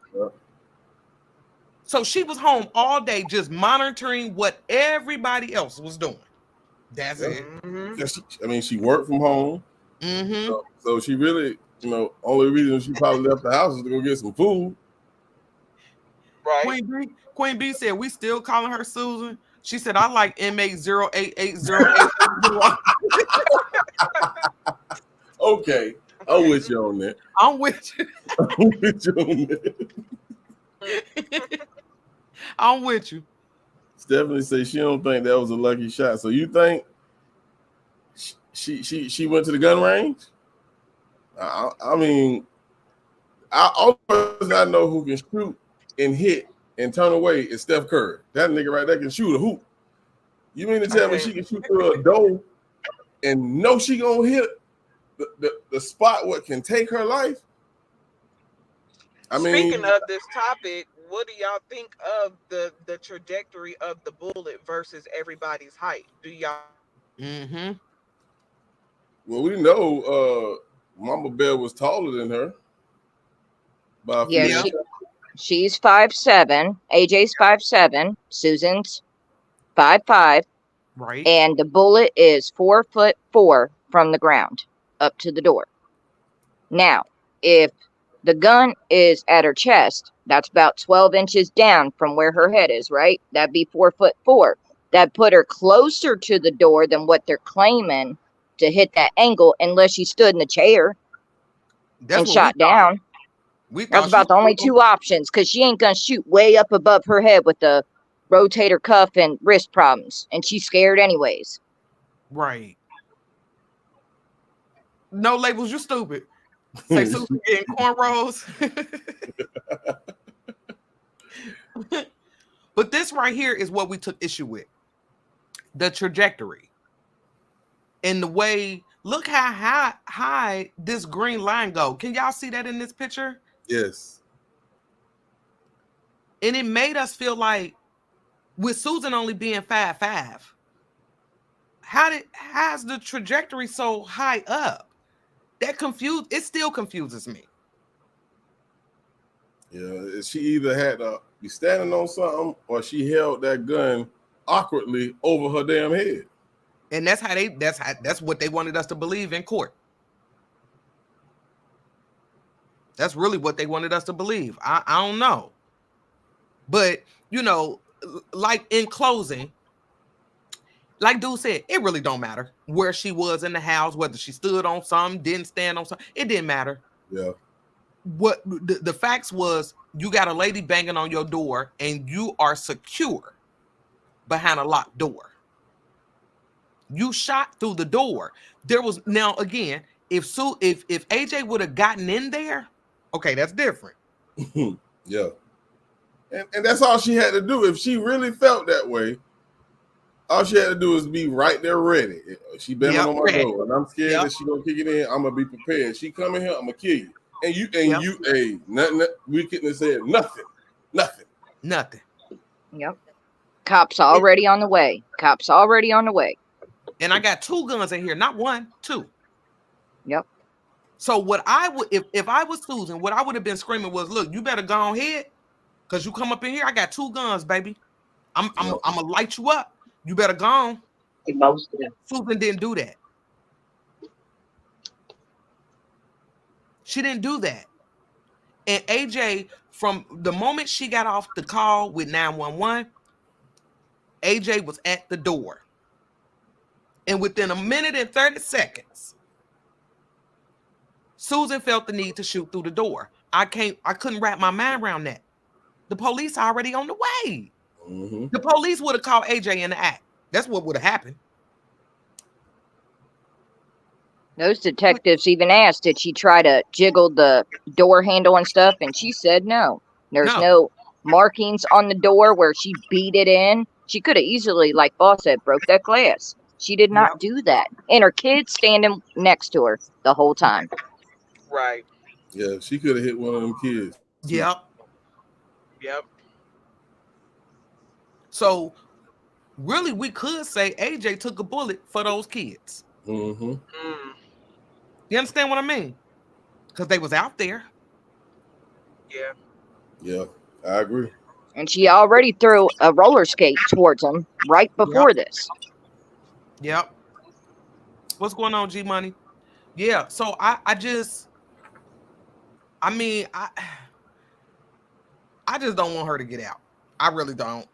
So she was home all day just monitoring what everybody else was doing. That's it. Yeah, she worked from home. Mm-hmm. So she really, only reason she probably left the house was to go get some food. Right. Queen B said, we still calling her Susan. She said, I like M8088088. Okay. I'm with you on that. I'm with you. I'm with you on that. I'm with you. Stephanie says she don't think that was a lucky shot. So you think she went to the gun range? I mean, all person I know who can shoot and hit and turn away is Steph Curry. That nigga right there can shoot a hoop. You mean to tell me she can shoot through a door and know she gonna hit the spot what can take her life? I mean, speaking of this topic, what do y'all think of the trajectory of the bullet versus everybody's height? Do y'all? Mm-hmm. Well, we know Mama Bear was taller than her. Yeah, she's 5'7". AJ's 5'7". Susan's 5'5". Right. And the bullet is 4'4" from the ground up to the door. Now, if the gun is at her chest, that's about 12 inches down from where her head is, right? That'd be 4'4". That put her closer to the door than what they're claiming to hit that angle, unless she stood in the chair and shot down. That's about the only two options, because she ain't gonna shoot way up above her head with the rotator cuff and wrist problems, and she's scared anyways. Right. No labels, you stupid. Say Susan getting cornrows. But this right here is what we took issue with. The trajectory. And the way, look how high this green line go. Can y'all see that in this picture? Yes. And it made us feel like, with Susan only being 5'5", how's the trajectory so high up? It still confuses me. Yeah, she either had to be standing on something or she held that gun awkwardly over her damn head. And that's what they wanted us to believe in court. That's really what they wanted us to believe. I don't know. But, like in closing, like dude said, it really don't matter where she was in the house, whether she stood on something, didn't stand on something. It didn't matter. Yeah. What the facts was, you got a lady banging on your door and you are secure behind a locked door. You shot through the door. There was, now again, if AJ would have gotten in there, okay, that's different. Yeah. And that's all she had to do. If she really felt that way, all she had to do is be right there ready. She banging on my door, and I'm scared that she gonna kick it in. I'm gonna be prepared. She come in here, I'm gonna kill you. And you, nothing. We couldn't have said nothing. Yep. Cops already on the way. And I got two guns in here, not one, two. Yep. So what I would, if I was Susan, what I would have been screaming was, look, you better go ahead, because you come up in here, I got two guns, baby. I'm gonna light you up. You better go on. Susan didn't do that. She didn't do that. And AJ, from the moment she got off the call with 911, AJ was at the door. And within a minute and 30 seconds, Susan felt the need to shoot through the door. I couldn't wrap my mind around that. The police are already on the way. Mm-hmm. The police would have called AJ in the act. That's what would have happened. Those detectives even asked, did she try to jiggle the door handle and stuff? And she said no. There's no markings on the door where she beat it in. She could have easily, like Boss said, broke that glass. She did not do that. And her kid standing next to her the whole time. Right. Yeah, she could have hit one of them kids. Yep. So really, we could say AJ took a bullet for those kids. Mm-hmm. You understand what I mean? Because they was out there. Yeah, I agree. And she already threw a roller skate towards him right before this. Yep. What's going on, G Money? Yeah. So I just don't want her to get out. I really don't.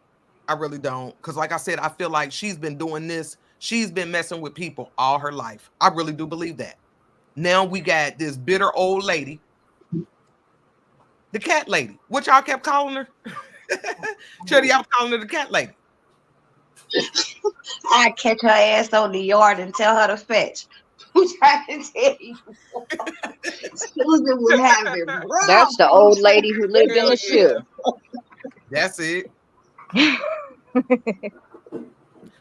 Because like I said, I feel like she's been doing this. She's been messing with people all her life. I really do believe that. Now we got this bitter old lady. The cat lady. What y'all kept calling her? Charity, y'all calling her the cat lady. I catch her ass on the yard and tell her to fetch. I'm trying to tell you. Susan would have it. That's the old lady who lived in the shoe. That's it.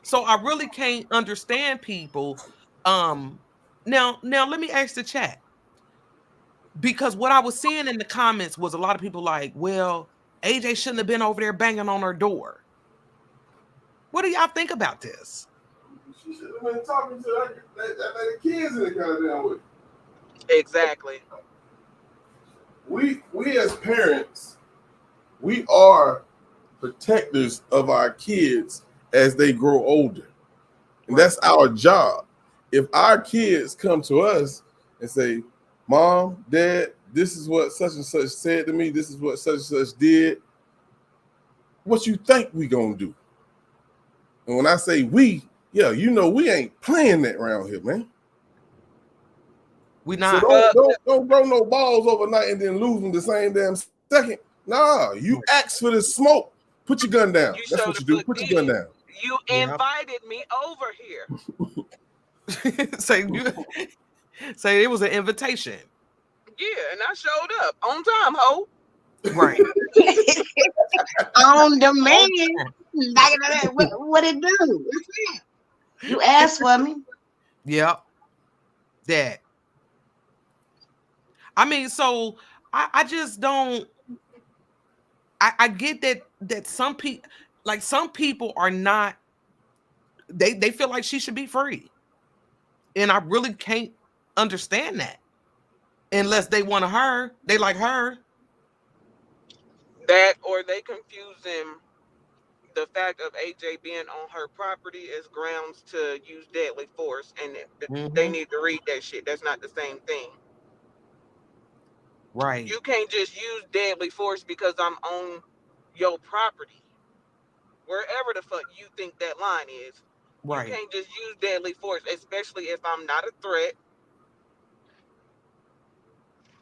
So I really can't understand people. Now let me ask the chat. Because what I was seeing in the comments was a lot of people like, well, AJ shouldn't have been over there banging on her door. What do y'all think about this? She should have been talking to the kids in the goddamn way. Exactly. We as parents, we are protectors of our kids as they grow older. And that's our job. If our kids come to us and say, Mom, Dad, this is what such and such said to me, this is what such and such did, what you think we gonna do? And when I say we, yeah, you know we ain't playing that around here, man. We not. So don't grow no balls overnight and then lose them the same damn second. Nah, you ask for the smoke. Put your gun down. That's what you do. Put your gun down. You invited me over here. Say it was an invitation. Yeah, and I showed up on time, ho. Right. On demand. What it do? You asked for me. Yep. That. I mean, so I just don't. I get that some people are not. They feel like she should be free, and I really can't understand that unless they want her. They like her. That or they confusing the fact of AJ being on her property as grounds to use deadly force, and they need to read that shit. That's not the same thing. Right. You can't just use deadly force because I'm on your property. Wherever the fuck you think that line is. Right. You can't just use deadly force, especially if I'm not a threat.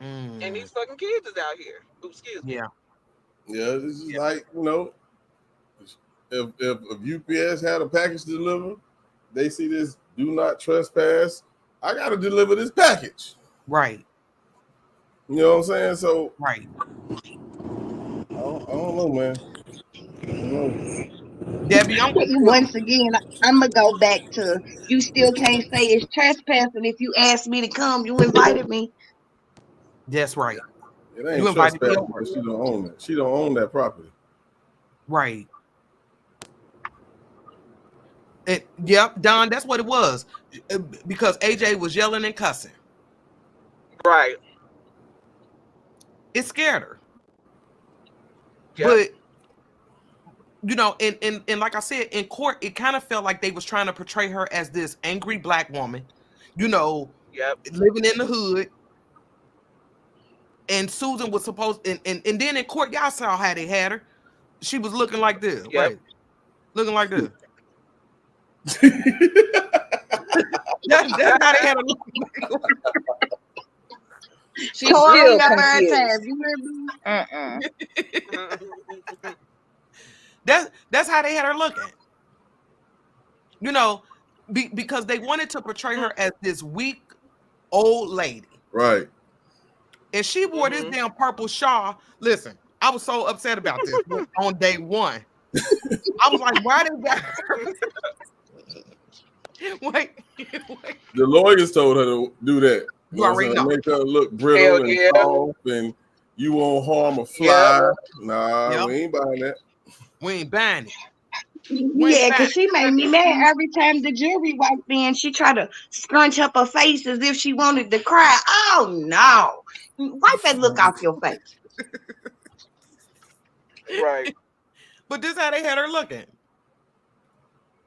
And these fucking kids is out here. Ooh, excuse me. Yeah. Yeah, this is like, you know, if UPS had a package to deliver, they see this do not trespass, I got to deliver this package. Right. You know what I'm saying? So, right. I don't know, man. I don't know. Debbie, once again, I'm going to go back to, you still can't say it's trespassing if you asked me to come, you invited me. That's right. It ain't trespassing because she don't own it. She don't own that property. Right. Yep, Don, that's what it was. Because AJ was yelling and cussing. Right. It scared her. Yep. But you know, and like I said, in court, it kind of felt like they was trying to portray her as this angry black woman, you know, living in the hood. And Susan was supposed, and then in court, y'all saw how they had her. She was looking like this. Yep. Wait, looking like this. That's how they had her. She's Still growing up her confused. time. You hear me? That's how they had her looking. You know, because they wanted to portray her as this weak old lady. Right. And she wore this damn purple shawl. Listen, I was so upset about this on day one. I was like, why they got her? wait. The lawyers told her to do that. You already know. Make her look brittle Hell and yeah. soft, and you won't harm a fly. Nah, Yep. we ain't buying that. We ain't buying it. Yeah, because she made me mad every time the jury walked in. She tried to scrunch up her face as if she wanted to cry. Oh no! Wipe that look off your face. Right. But this is how they had her looking.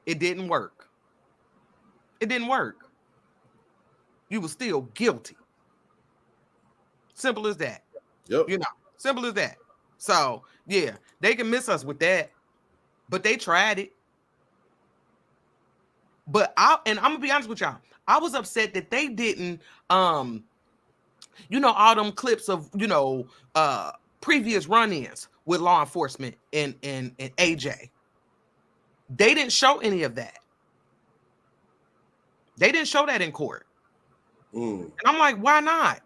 It didn't work. It didn't work. You were still guilty. Simple as that. Yep. You know, simple as that. So yeah, they can miss us with that, but they tried it. But I'm gonna be honest with y'all. I was upset that they didn't, you know, all them clips of, you know, previous run-ins with law enforcement and AJ. They didn't show any of that. They didn't show that in court. And I'm like, why not?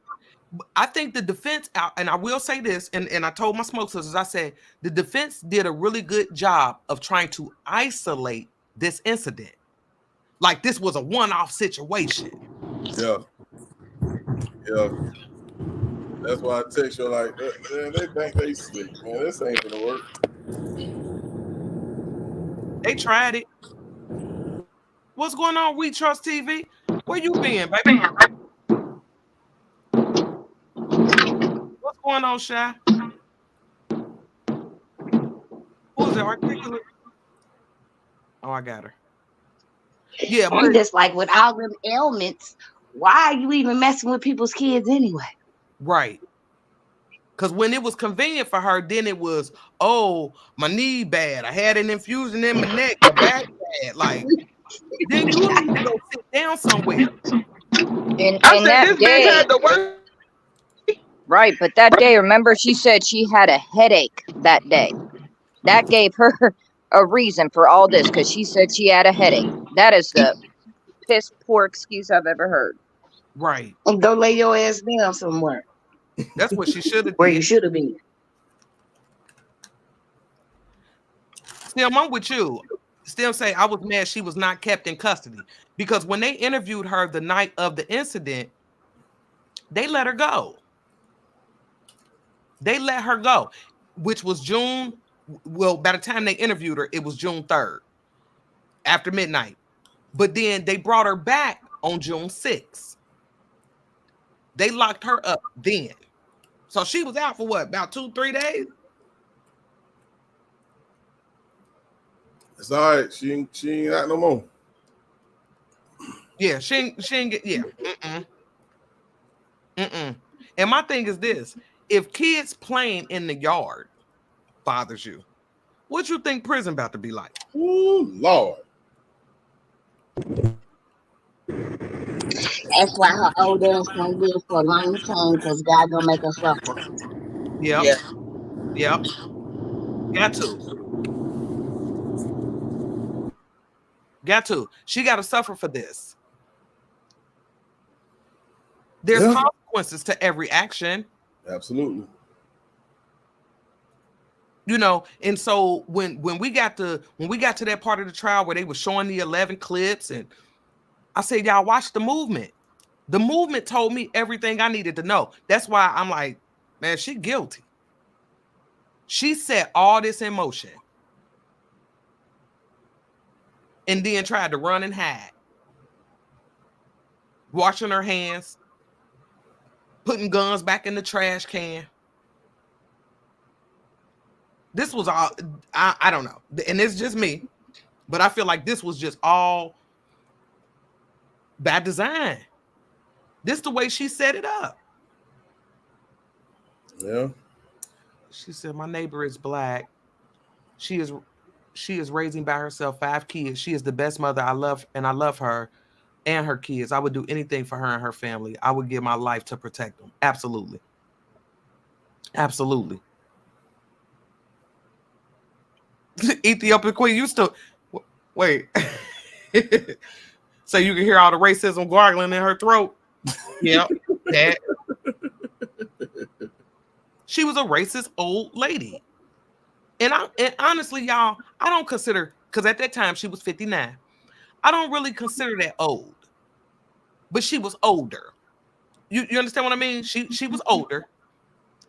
I think the defense out, and I will say this, and I told my smoke sisters, I said the defense did a really good job of trying to isolate this incident. Like this was a one-off situation. Yeah. Yeah. That's why I text you like, man, they think they sleep. Man, this ain't gonna work. They tried it. What's going on, We Trust TV? Where you been, baby? What's going on, Shy? Who's it? Articulate? Oh, I got her. Yeah, I'm just like, with all them ailments, why are you even messing with people's kids anyway? Right. Because when it was convenient for her, then it was, oh, my knee bad. I had an infusion in my neck. My back bad. Like, then you need to go sit down somewhere. And that day, right? But that day, remember, she said she had a headache that day. That gave her a reason for all this because she said she had a headache. That is the piss poor excuse I've ever heard. Right. And go lay your ass down somewhere. That's what she should have Where you should have been. Still, I'm with you. Still say I was mad she was not kept in custody because when they interviewed her the night of the incident, they let her go. They let her go, which was June. Well, by the time they interviewed her, it was June 3rd after midnight. But then they brought her back on June 6th. They locked her up then. So she was out for what, about 2-3 days? It's all right. She ain't out no more. Yeah, she ain't get, yeah. And my thing is this: if kids playing in the yard bothers you, what you think prison about to be like? Ooh, Lord. That's why her old ass gonna live for a long time, because God gonna make her suffer. Yep. Got to. She got to suffer for this. There's consequences to every action. Absolutely. You know, and so when we got to that part of the trial where they were showing the 11 clips, and I said, y'all watch the movement. The movement told me everything I needed to know. That's why I'm like, man, she guilty. She set all this in motion and then tried to run and hide. Washing her hands, putting guns back in the trash can. This was all, I don't know. And it's just me, but I feel like this was just all bad design. This is the way she set it up. Yeah. She said, my neighbor is black. She is raising by herself 5 kids. She is the best mother. I love her. and her kids. I would do anything for her and her family. I would give my life to protect them. Absolutely. Absolutely. Ethiopian queen, you still wait. So you can hear all the racism gargling in her throat. Yep. That. She was a racist old lady. And honestly, y'all, I don't consider, because at that time she was 59. I don't really consider that old. But she was older. You understand what I mean? She was older.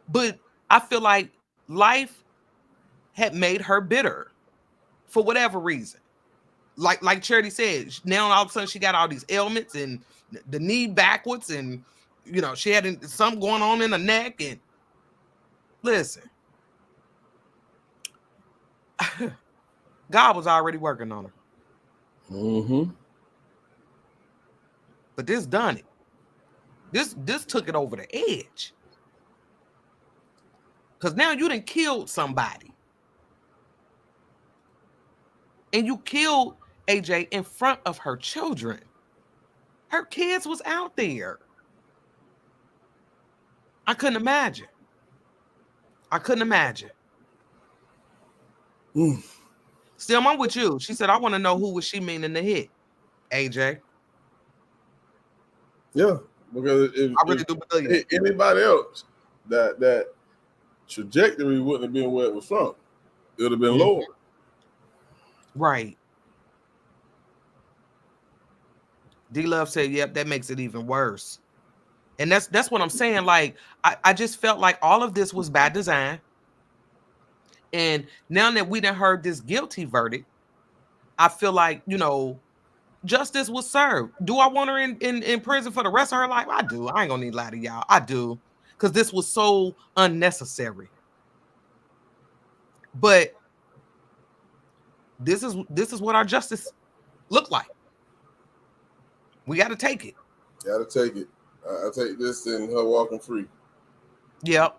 But I feel like life had made her bitter for whatever reason. Like Charity said, now all of a sudden she got all these ailments and the knee backwards, and she had something going on in the neck. And listen, God was already working on her. Mm-hmm. But this done it. This took it over the edge. Because now you done killed somebody. And you killed AJ in front of her children. Her kids was out there. I couldn't imagine. Still, I'm with you. She said, I want to know who was she meaning to hit, AJ. Yeah, because I really do believe it. Anybody else, that trajectory wouldn't have been where it was from. It would have been lower. Right. D-Love said, yep, that makes it even worse. And that's what I'm saying. Like, I just felt like all of this was bad design. And now that we done heard this guilty verdict, I feel like, justice was served. Do I want her in prison for the rest of her life? I do. I ain't gonna need to lie to y'all. I do. Because this was so unnecessary. But this is what our justice looked like. We got to take it. Got to take it. I take this and her walking free. Yep.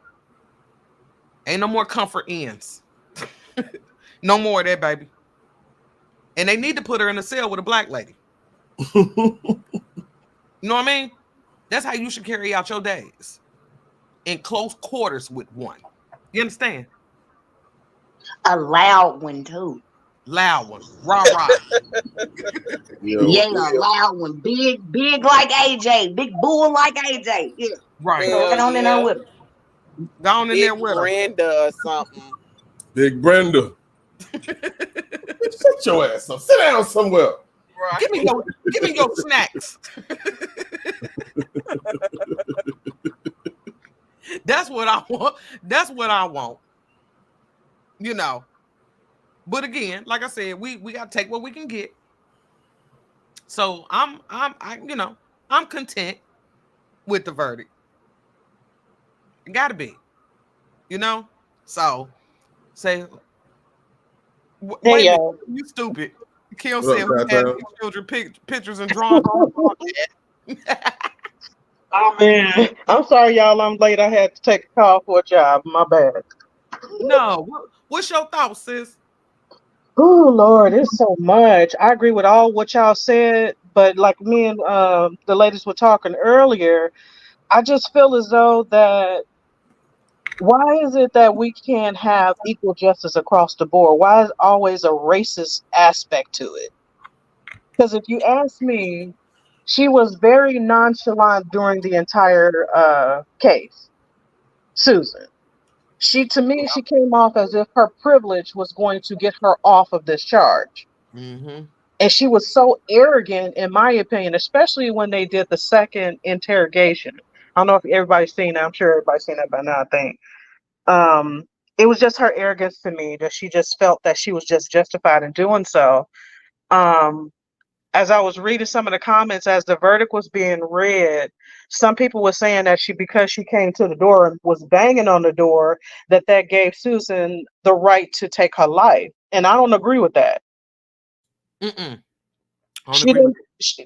Ain't no more comfort ends. No more of that, baby. And they need to put her in a cell with a black lady. You know what I mean? That's how you should carry out your days. In close quarters with one. You understand? A loud one, too. Loud one. Rah, rah. Yeah, a loud one. Big like AJ. Big bull like AJ. Yeah. Right. Get on in there with him. Go on in there with her. Brenda or something. Big Brenda. Shut your ass up. Sit down somewhere. Right. Give me your snacks. That's what I want. That's what I want. But again, like I said, we gotta take what we can get. So I'm content with the verdict. It gotta be. So say wait a minute, you stupid. Kim said we had these children pictures and drawings on. Oh man, I'm sorry, y'all. I'm late. I had to take a call for a job. My bad. No, what's your thoughts, sis? Oh Lord, it's so much. I agree with all what y'all said, but like me and the ladies were talking earlier, I just feel as though that why is it that we can't have equal justice across the board? Why is always a racist aspect to it? Because if you ask me, she was very nonchalant during the entire case. Susan. She came off as if her privilege was going to get her off of this charge. Mm-hmm. And she was so arrogant, in my opinion, especially when they did the second interrogation. I don't know if everybody's seen that. I'm sure everybody's seen that by now, I think. It was just her arrogance to me that she just felt that she was just justified in doing so. As I was reading some of the comments as the verdict was being read, some people were saying that because she came to the door and was banging on the door, that gave Susan the right to take her life. And I don't agree with that.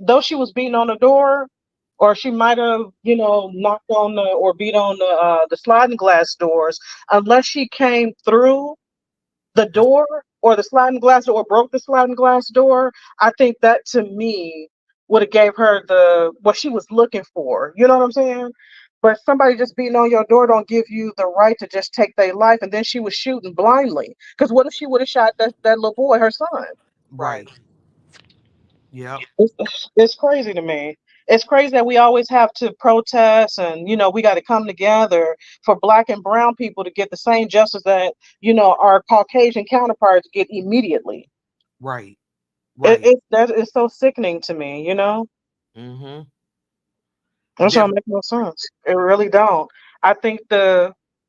Though she was beating on the door, or she might have, knocked on or beat on the sliding glass doors, unless she came through the door or the sliding glass door or broke the sliding glass door, I think that to me would have gave her what she was looking for. You know what I'm saying? But somebody just beating on your door don't give you the right to just take their life. And then she was shooting blindly. Because what if she would have shot that little boy, her son? Right. Yep. It's crazy to me. It's crazy that we always have to protest and, we got to come together for Black and brown people to get the same justice that, our Caucasian counterparts get immediately. Right. Right. It's so sickening to me, Mm-hmm. That's don't make no sense. It really don't. I think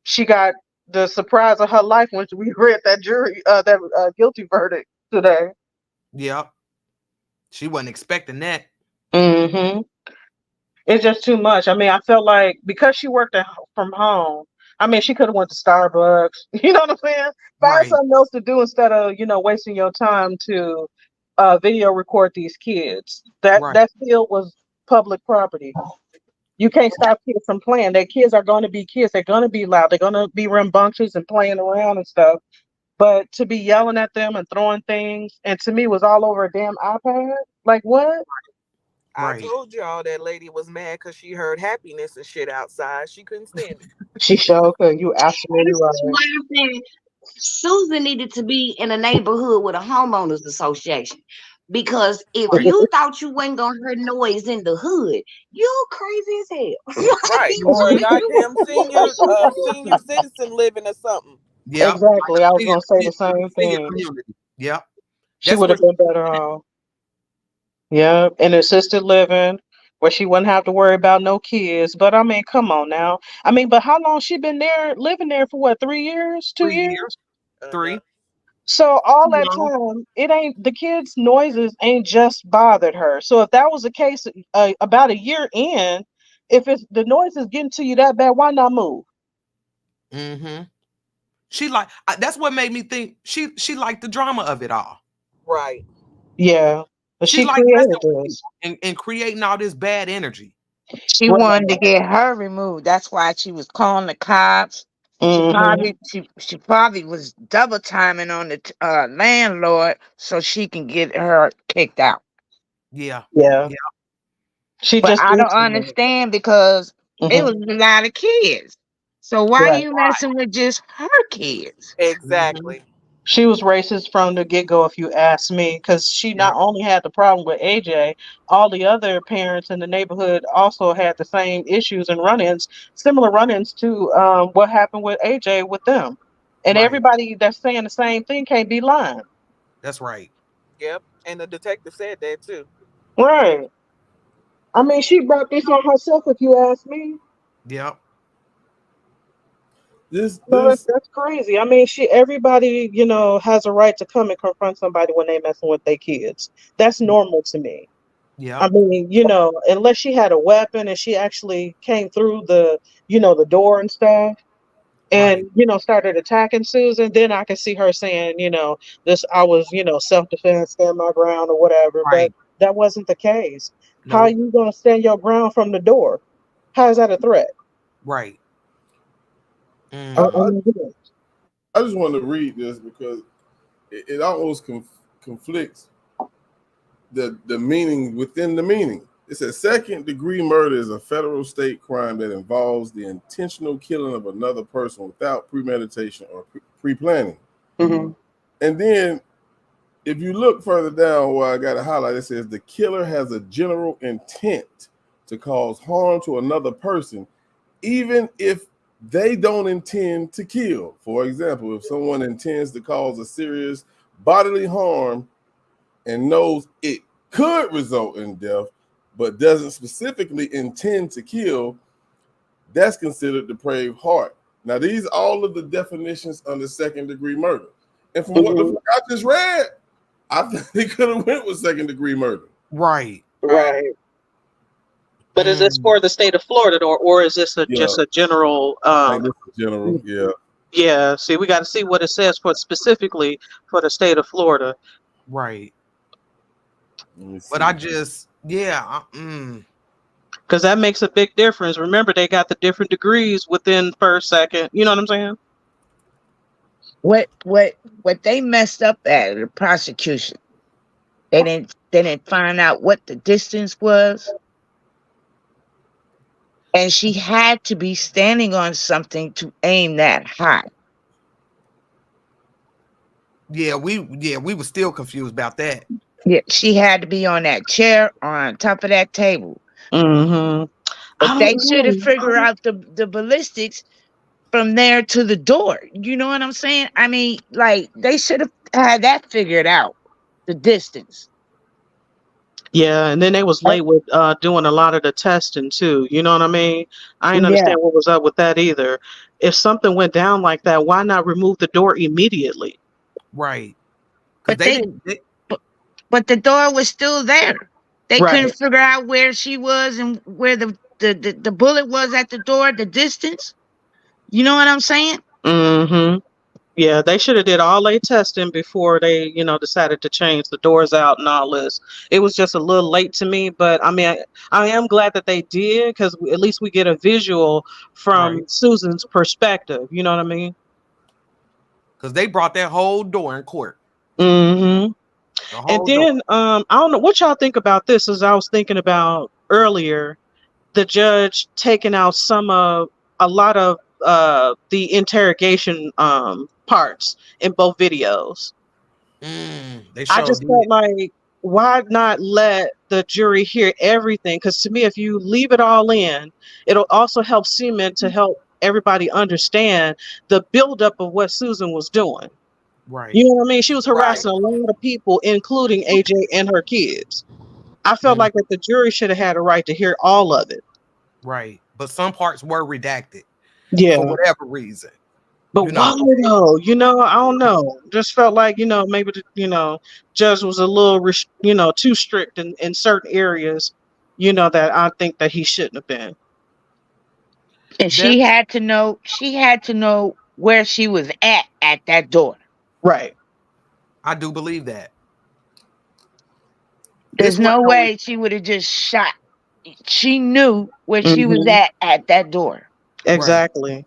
she got the surprise of her life when we read that guilty verdict today. Yep. She wasn't expecting that. Mm-hmm. It's just too much. I mean, I felt like because she worked from home, I mean, she could have went to Starbucks. You know what I'm saying? Find something else to do instead of, wasting your time to video record these kids. That still was public property. You can't stop kids from playing. Their kids are going to be kids. They're going to be loud. They're going to be rambunctious and playing around and stuff. But to be yelling at them and throwing things, and to me, it was all over a damn iPad. Like what? I told y'all that lady was mad because she heard happiness and shit outside. She couldn't stand it. She sure could. You absolutely right. Susan needed to be in a neighborhood with a homeowners association. Because if you thought you wasn't gonna hear noise in the hood, you crazy as hell. Right. Or a goddamn senior citizen living or something. Yeah. Exactly. I was gonna say the same thing. Yep. She would have been better off. Yeah, in assisted living where she wouldn't have to worry about no kids. But I mean, come on now. I mean, but how long she been there, living there for what, 3 years? 2 years? 3. So all that time, it ain't the kids' noises ain't just bothered her. So if that was the case, about a year in, if the noise is getting to you that bad, why not move? Mm-hmm. She that's what made me think she liked the drama of it all. Right. Yeah. But she created this and creating all this bad energy. She wanted to get her removed. That's why she was calling the cops. She probably was double timing on the landlord so she can get her kicked out. Yeah. Yeah. But I don't understand because it was a lot of kids. So why are you messing with just her kids? Exactly. She was racist from the get-go, if you ask me, because she not only had the problem with AJ, all the other parents in the neighborhood also had the same issues and run-ins, similar run-ins to what happened with AJ with them. And everybody that's saying the same thing can't be lying. That's right. Yep. And the detective said that too. Right. I mean, she brought this on herself, if you ask me. Yep. That's crazy. I mean, everybody, has a right to come and confront somebody when they messing with their kids. That's normal to me. Yeah. I mean, unless she had a weapon and she actually came through the door and stuff and, started attacking Susan, then I can see her saying, I was, self-defense, stand my ground or whatever. But that wasn't the case. How are you going to stand your ground from the door? How is that a threat? Right. I just want to read this because it almost conflicts the meaning within the meaning. It says second-degree murder is a federal state crime that involves the intentional killing of another person without premeditation or pre-planning. Mm-hmm. And then if you look further down where I got a highlight, it says the killer has a general intent to cause harm to another person, even if they don't intend to kill. For example, if someone intends to cause a serious bodily harm and knows it could result in death, but doesn't specifically intend to kill, that's considered depraved heart. Now, these are all of the definitions under second-degree murder. And from what the fuck I just read, I think they could have went with second-degree murder. Right. Right. But is this for the state of Florida or is this just a general? I think this is general, yeah. Yeah. See, we got to see what it says specifically for the state of Florida. Right. But I just, because that makes a big difference. Remember, they got the different degrees within first, second. You know what I'm saying? What they messed up at the prosecution They didn't find out what the distance was. And she had to be standing on something to aim that high. Yeah, we were still confused about that. Yeah, she had to be on that chair or on top of that table. Mm-hmm. But I they don't should have know. figured out the ballistics from there to the door. You know what I'm saying? I mean, like they should have had that figured out, the distance. Yeah, and then they was late with doing a lot of the testing too. You know what I mean? I didn't Yeah. understand what was up with that either. If something went down like that, why not remove the door immediately? Right. Because But they they didn't. but the door was still there. They Right. couldn't figure out where she was and where the bullet was at the door, the distance. You know what I'm saying? Mm-hmm. Yeah, they should have did all their testing before they, decided to change the doors out and all this. It was just a little late to me, but I mean, I am glad that they did because at least we get a visual from Right. Susan's perspective. You know what I mean? Because they brought that whole door in court. Mm-hmm. The And whole door. then I don't know what y'all think about this. As I was thinking about earlier, the judge taking out a lot of the interrogation parts in both videos. They I showed just did. felt like, why not let the jury hear everything? Because to me, if you leave it all in, it'll also help cement to help everybody understand the buildup of what Susan was doing. Right. You know what I mean? She was Right. harassing a lot of people, including AJ and her kids. I felt like that the jury should have had a right to hear all of it. Right. But some parts were redacted Yeah. for whatever reason. But why though? I don't know. Just felt like, maybe the, judge was a little, too strict in certain areas, that I think that he shouldn't have been. And she had to know where she was at that door. Right. I do believe that. There's no way she would have just shot. She knew where she was at that door. Exactly.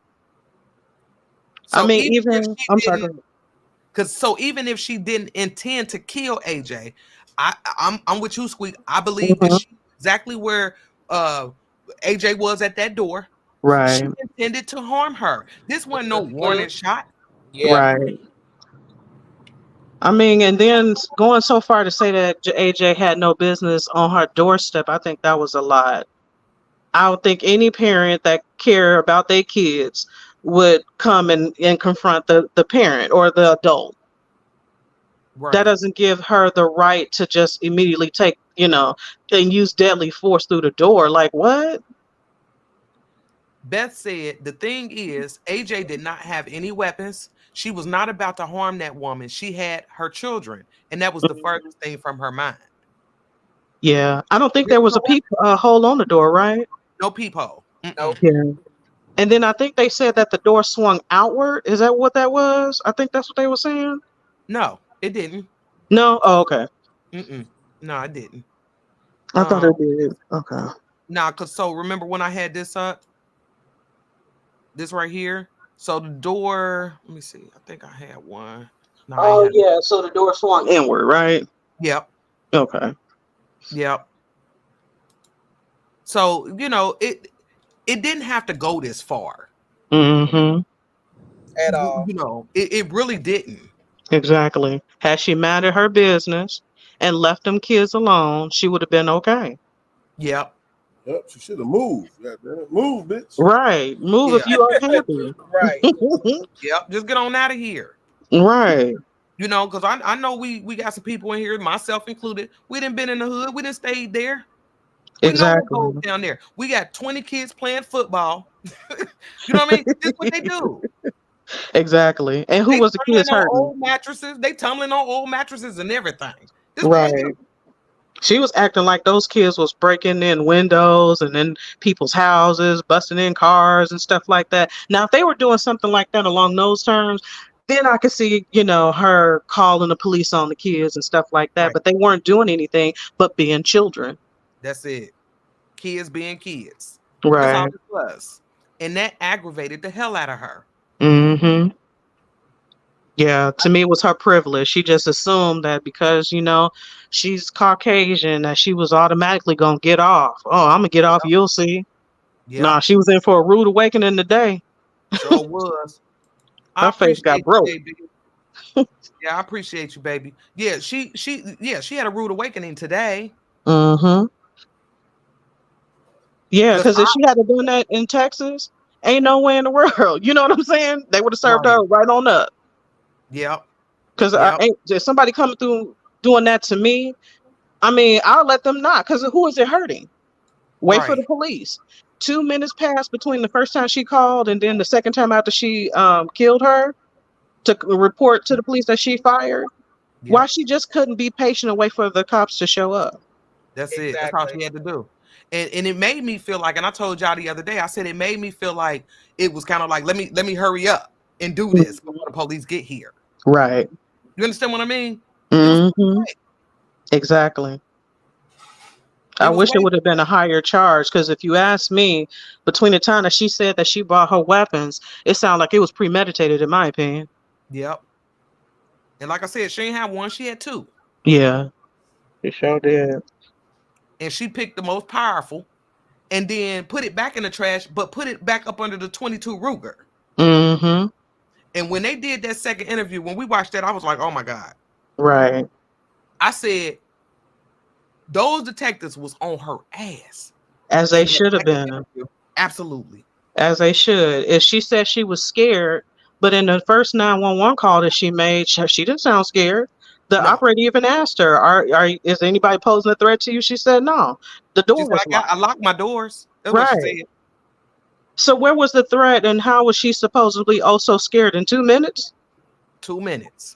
So I mean, I'm sorry. Even if she didn't intend to kill AJ, I'm with you, Squeak. I believe that she exactly where AJ was at that door. Right. She intended to harm her. This wasn't no warning shot. Yeah. Right. I mean, and then going so far to say that AJ had no business on her doorstep, I think that was a lot. I don't think any parent that care about their kids would come and confront the parent or the adult. Right. That doesn't give her the right to just immediately take, and use deadly force through the door. Like, what? Beth said the thing is, AJ did not have any weapons. She was not about to harm that woman. She had her children, and that was the furthest thing from her mind. Yeah, I don't think there was a peep hole on the door, right? No peephole. Nope. Yeah. And then I think they said that the door swung outward. Is that what that was? I think that's what they were saying. No, it didn't. No? Oh, okay. No, I didn't. I thought it did. Okay. Nah, so remember when I had this up? This right here. So the door, let me see. I think I had one. No, yeah. So the door swung inward, right? Yep. Okay. Yep. So, it didn't have to go this far. Mm-hmm. At all. It really didn't. Exactly. Had she minded her business and left them kids alone, she would have been okay. Yep. Yep, she should have moved. Move, bitch. Right. Move if you are happy. Right. Yep. Just get on out of here. Right. Because I know we got some people in here, myself included. We didn't been in the hood. We didn't stayed there. We know what goes down there. We got 20 kids playing football. You know what I mean? This is what they do. Exactly. And who was the kids hurting? Old mattresses. They tumbling on old mattresses and everything. This Right. She was acting like those kids was breaking in windows and in people's houses, busting in cars and stuff like that. Now, if they were doing something like that along those terms, then I could see, her calling the police on the kids and stuff like that. Right. But they weren't doing anything but being children. That's it. Kids being kids. Right. That's all it was. And that aggravated the hell out of her. Mm-hmm. Yeah, to me, it was her privilege. She just assumed that because, she's Caucasian, that she was automatically going to get off. Oh, I'm going to get off. You'll see. Yeah. Nah, she was in for a rude awakening today. Sure was. I Her face got appreciate you, broke. baby. Yeah, I appreciate you, baby. Yeah, she had a rude awakening today. Mm-hmm. Yeah, 'Cause because if she had done that in Texas, ain't no way in the world. You know what I'm saying? They would have served her right on up. Yep. Because Yep. ain't somebody coming through doing that to me, I mean, I'll let them not. Because who is it hurting? Wait for the Right. police. 2 minutes passed between the first time she called and then the second time after she killed her to report to the police that she fired. Why Yep. she just couldn't be patient and wait for the cops to show up? That's it. That's all she had to do. And it made me feel like, and I told y'all the other day, I said it made me feel like it was kind of like, let me hurry up and do this before the police get here. Right. You understand what I mean? Mm-hmm. Exactly. I wish it would have been a higher charge because if you ask me, between the time that she said that she bought her weapons, it sounded like it was premeditated, in my opinion. Yep. And like I said, she ain't had one, she had two. Yeah, she sure did. And she picked the most powerful and then put it back in the trash, but put it back up under the 22 Ruger. Mm-hmm. And when they did that second interview, when we watched that, I was like, oh my God. Right. I said, those detectives was on her ass. As they should have been. Absolutely. As they should. If she said she was scared, but in the first 911 call that she made, she didn't sound scared. The operator even asked her, is anybody posing a threat to you? She said no. The door was locked. I locked my doors. That's right. what she said. So where was the threat and how was she supposedly so scared in 2 minutes? 2 minutes.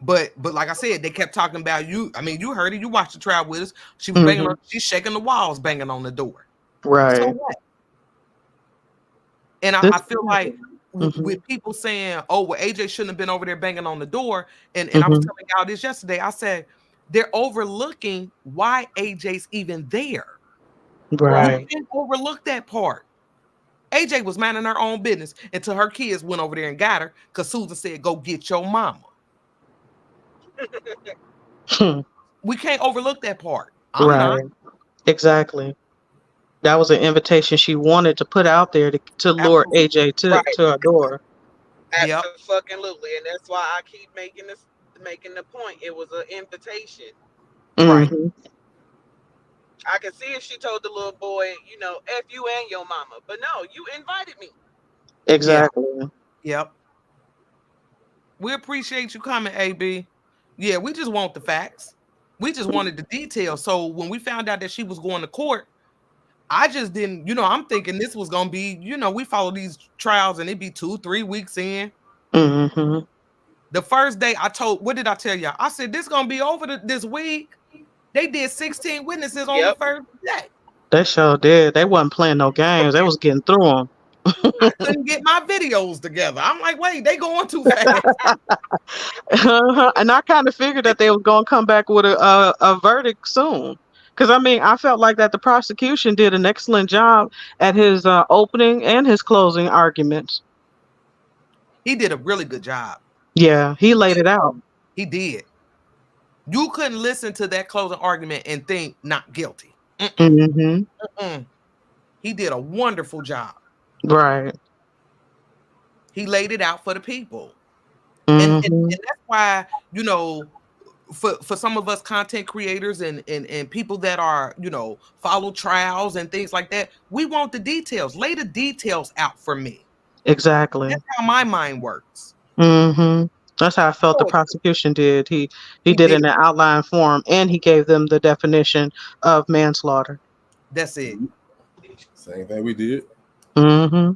But like I said, they kept talking about you. I mean, you heard it. You watched the trial with us. She was banging on, she's shaking the walls, banging on the door. Right. So what? And I feel like with people saying, oh, well, AJ shouldn't have been over there banging on the door. And I was telling y'all this yesterday. I said, they're overlooking why AJ's even there. Right. You can't overlook that part. AJ was minding her own business until her kids went over there and got her because Susan said, go get your mama. We can't overlook that part. I'm not. Exactly. That was an invitation she wanted to put out there to lure AJ to her door. Absolutely. And that's why I keep making the point. It was an invitation. Right. I can see if she told the little boy, F you and your mama. But no, you invited me. Exactly. Yep. We appreciate you coming, AB. Yeah, we just want the facts. We just wanted the details. So when we found out that she was going to court, I just didn't, I'm thinking this was going to be, we follow these trials and it'd be 2-3 weeks in. The first day what did I tell y'all? I said, this going to be over this week. They did 16 witnesses on the first day. They sure did. They wasn't playing no games. They was getting through them. I couldn't get my videos together. I'm like, wait, they going too fast. And I kind of figured that they was going to come back with a verdict soon. Because, I mean, I felt like that the prosecution did an excellent job at his opening and his closing arguments. He did a really good job. Yeah, he laid it out. He did. You couldn't listen to that closing argument and think not guilty. He did a wonderful job. Right. He laid it out for the people. And that's why, for some of us content creators and people that are, follow trials and things like that, we want the details. Lay the details out for me. Exactly. That's how my mind works. That's how I felt the prosecution did. He did it in an outline form and he gave them the definition of manslaughter. That's it. Same thing we did. Yep.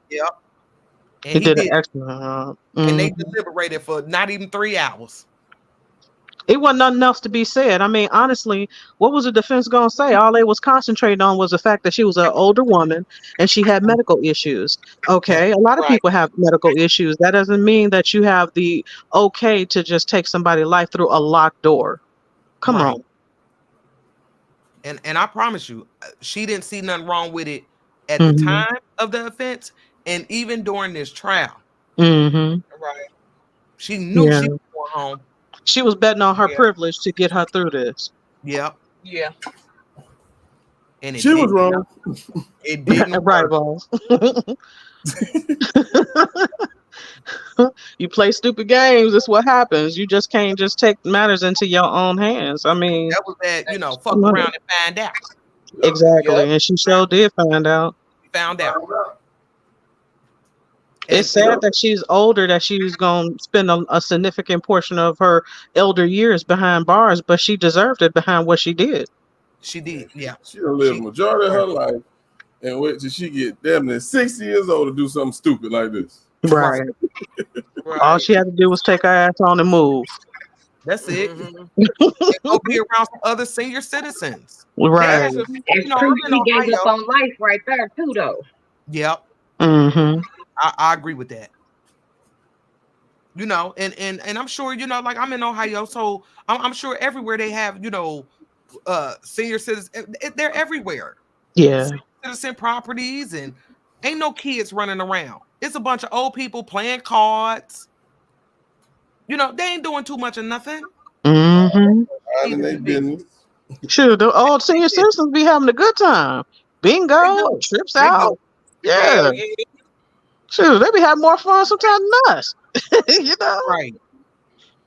And he did an excellent job. And they deliberated for not even 3 hours. It wasn't nothing else to be said. I mean, honestly, what was the defense going to say? All they was concentrating on was the fact that she was an older woman and she had medical issues. Okay, a lot of people have medical issues. That doesn't mean that you have the okay to just take somebody's life through a locked door. Come on. And I promise you, she didn't see nothing wrong with it at the time of the offense and even during this trial. Right. She knew she was going home. She was betting on her privilege to get her through this. Yep. Yeah. And she was wrong. It didn't right, work. boss. You play stupid games, that's what happens. You just can't just take matters into your own hands. I mean, that was that, fuck around and find out. Exactly. Yep. And she sure did find out. Found out. It's sad that she's older, that she's going to spend a significant portion of her elder years behind bars, but she deserved it behind what she did. She did, yeah. She done lived majority of her life and wait till she get damn near 60 years old to do something stupid like this. Right. All she had to do was take her ass on and move. That's it. And go be around some other senior citizens. Right. It's proof she gave up on life right there too, though. Yep. Mm-hmm. I agree with that. And I'm sure, like I'm in Ohio, so I'm sure everywhere they have, senior citizens. They're everywhere. Yeah. Citizen properties, and ain't no kids running around. It's a bunch of old people playing cards. They ain't doing too much of nothing. Mm-hmm. Minding their business. Sure, the old senior citizens be having a good time. Bingo, trips out. Yeah. Sure, they be having more fun sometimes than us. Right.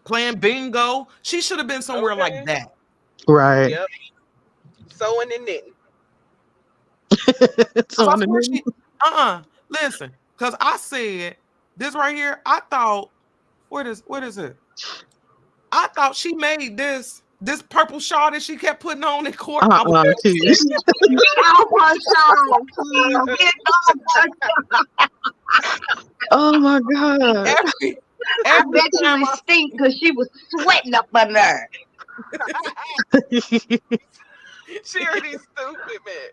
Playing bingo. She should have been somewhere like that. Right. Yep. Sewing and knitting. Listen, because I said this right here. I thought, what is it? I thought she made this purple shawl that she kept putting on in court. Oh my God. I bet you was stink because she was sweating up under there. She already stupid, man.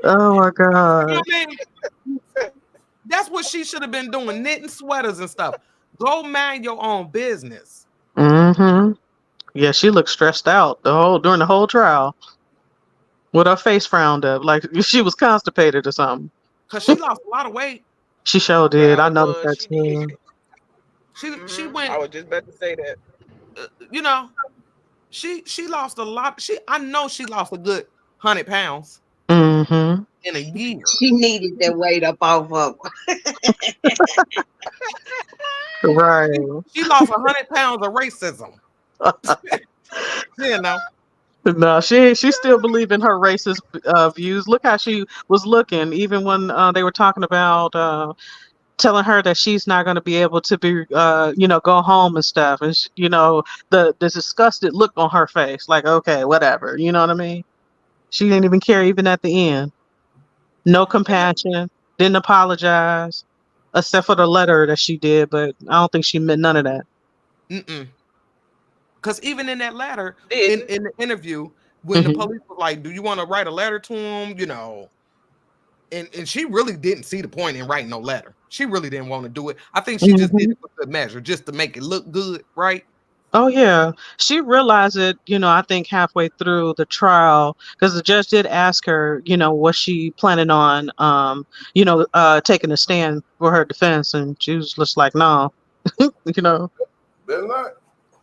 Oh my God. That's what she should have been doing, knitting sweaters and stuff. Go mind your own business. Mm-hmm. Yeah, she looked stressed out during the whole trial, with her face frowned up, like she was constipated or something. Cause she lost a lot of weight. She sure did. I noticed that too. She went. I was just about to say that. She lost a lot. I know she lost a good 100 pounds. Mm-hmm. In a year. She needed that weight up off of her. Right. She lost 100 pounds of racism. No, she still believe in her racist views. Look how she was looking, even when they were talking about telling her that she's not going to be able to be, go home and stuff. And the disgusted look on her face, like, okay, whatever. You know what I mean? She didn't even care, even at the end. No compassion. Didn't apologize, except for the letter that she did. But I don't think she meant none of that. Because even in that letter, in the interview, when the police was like, "Do you want to write a letter to him?" And she really didn't see the point in writing no letter. She really didn't want to do it. I think she just did it for good measure, just to make it look good, right? Oh yeah, she realized it. I think halfway through the trial, because the judge did ask her, was she planning on, taking a stand for her defense, and she was just like, no, They're not.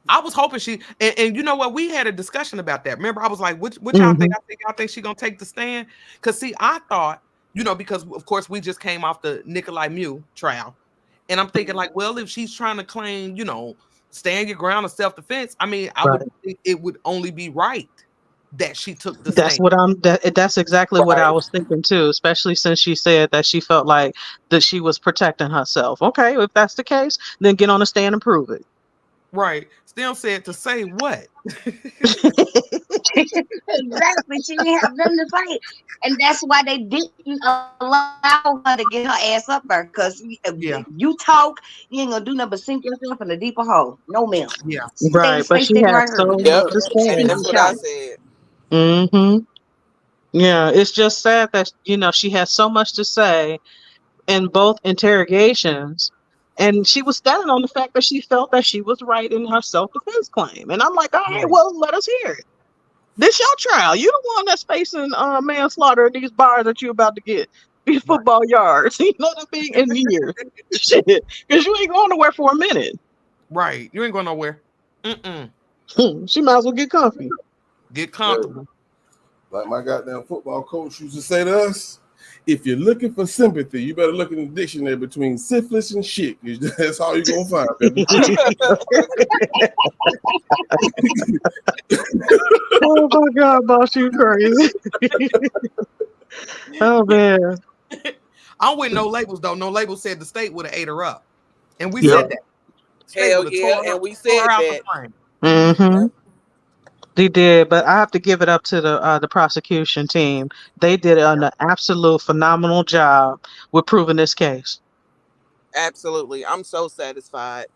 I was hoping she, and you know what? We had a discussion about that. Remember, I was like, "What y'all think? Y'all think she gonna take the stand?" Because see, I thought, because of course we just came off the Nikolai Mew trial, and I'm thinking like, well, if she's trying to claim, stand your ground of self-defense, I mean, I would think it would only be right that she took the stand. That's exactly what I was thinking too, especially since she said that she felt like that she was protecting herself. Okay, if that's the case, then get on the stand and prove it. Right. Still said to say what? Exactly. She didn't have nothing to say. And that's why they didn't allow her to get her ass up there. Because you talk, you ain't going to do nothing but sink yourself in a deeper hole. No, ma'am. Yeah. Right. But she had so much to say. That's what I said. Mm-hmm. Yeah. It's just sad that, she has so much to say in both interrogations. And she was standing on the fact that she felt that she was right in her self-defense claim. And I'm like, all right, well, let us hear it. This your trial. You the one that's facing manslaughter in these bars that you're about to get. football yards. You know what I mean? In years. Shit. Because you ain't going nowhere for a minute. Right. You ain't going nowhere. She might as well get comfy. Get comfortable. Like my goddamn football coach used to say to us, if you're looking for sympathy, you better look in the dictionary between syphilis and shit. That's all you're going to find, baby. Oh my God, boss, you crazy. Oh man. I'm with no labels though. No labels said the state would have ate her up. And we Yep. said that. State Hell would have yeah, tore her, and we tore her said out that. the frame. Mm-hmm. They did, but I have to give it up to the prosecution team. They did an absolute phenomenal job with proving this case. Absolutely. I'm so satisfied.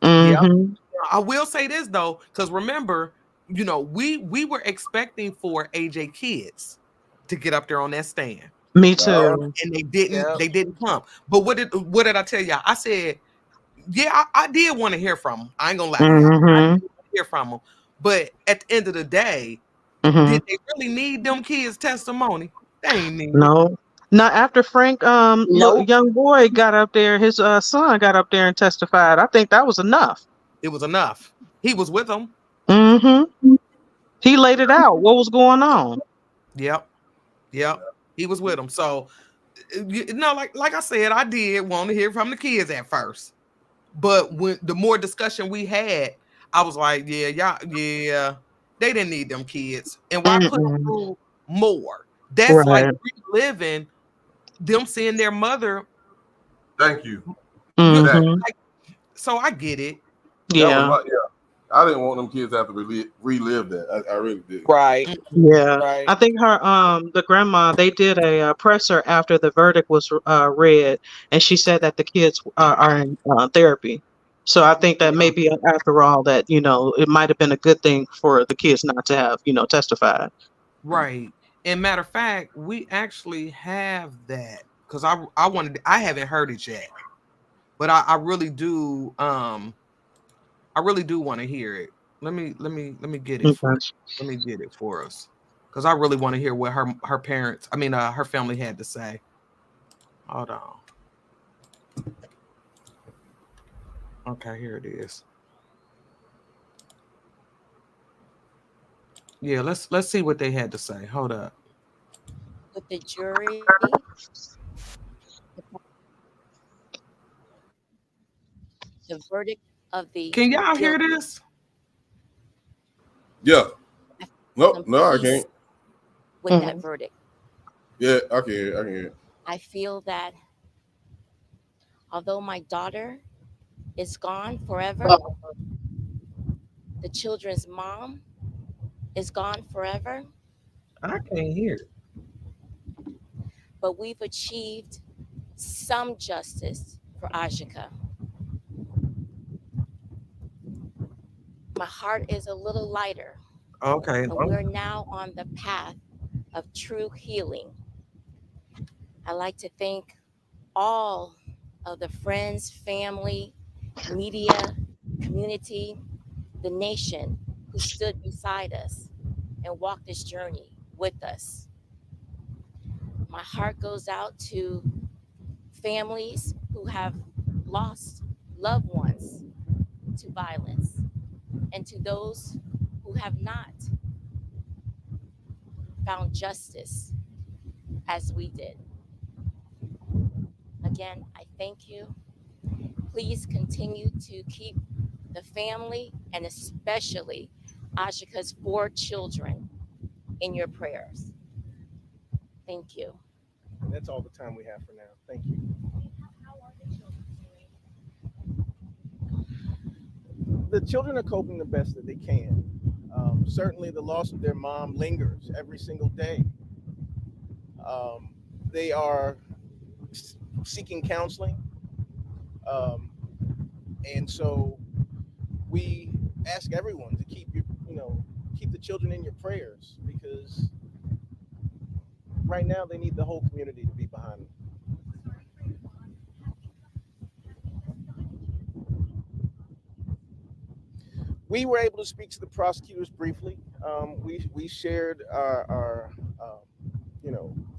Yeah. Mm-hmm. I will say this though, because remember, you know, we were expecting for AJ kids to get up there on that stand. Me too. And they didn't come. But what did I tell y'all? I said, yeah, I did want to hear from them. I ain't gonna lie to y'all. I did want to hear from them. But at the end of the day, did they really need them kids' testimony? They ain't need it. No. Now after Frank Nope. young boy got up there, his son got up there and testified. I think that was enough. It was enough. He was with them. Mm-hmm. He laid it out. What was going on? Yep. He was with them. So like I said, I did want to hear from the kids at first. But when the more discussion we had, I was like, yeah, they didn't need them kids. And why put them through more? That's like reliving them seeing their mother. Thank you. Mm-hmm. So I get it. Yeah. I didn't want them kids to have to relive that. I really did. Right. Yeah. Right. I think her the grandma, they did a presser after the verdict was read, and she said that the kids are in therapy. So I think that maybe after all that, you know, it might have been a good thing for the kids not to have, you know, testified. Right. And matter of fact, we actually have that because I haven't heard it yet, but I really do want to hear it. Let me get it for let me get it for us because I really want to hear what her parents, her family had to say. Hold on. Okay, here it is. Yeah, let's see what they had to say. Hold up. With the jury, the verdict of the Can y'all hear this? Yeah. No, I can't. With that verdict. Yeah, I can hear. I feel that although my daughter is gone forever, the children's mom is gone forever. I can't hear it. But we've achieved some justice for Ajika. My heart is a little lighter. Okay. And we're now on the path of true healing. I like to thank all of the friends, family, media, community, the nation who stood beside us and walked this journey with us. My heart goes out to families who have lost loved ones to violence and to those who have not found justice as we did. Again, I thank you. Please continue to keep the family and especially Ajika's 4 children in your prayers. Thank you. And that's all the time we have for now. Thank you. The children are coping the best that they can. Certainly the loss of their mom lingers every single day. They are seeking counseling. And so we ask everyone to keep keep the children in your prayers, because right now they need the whole community to be behind them. We were able to speak to the prosecutors briefly. We shared our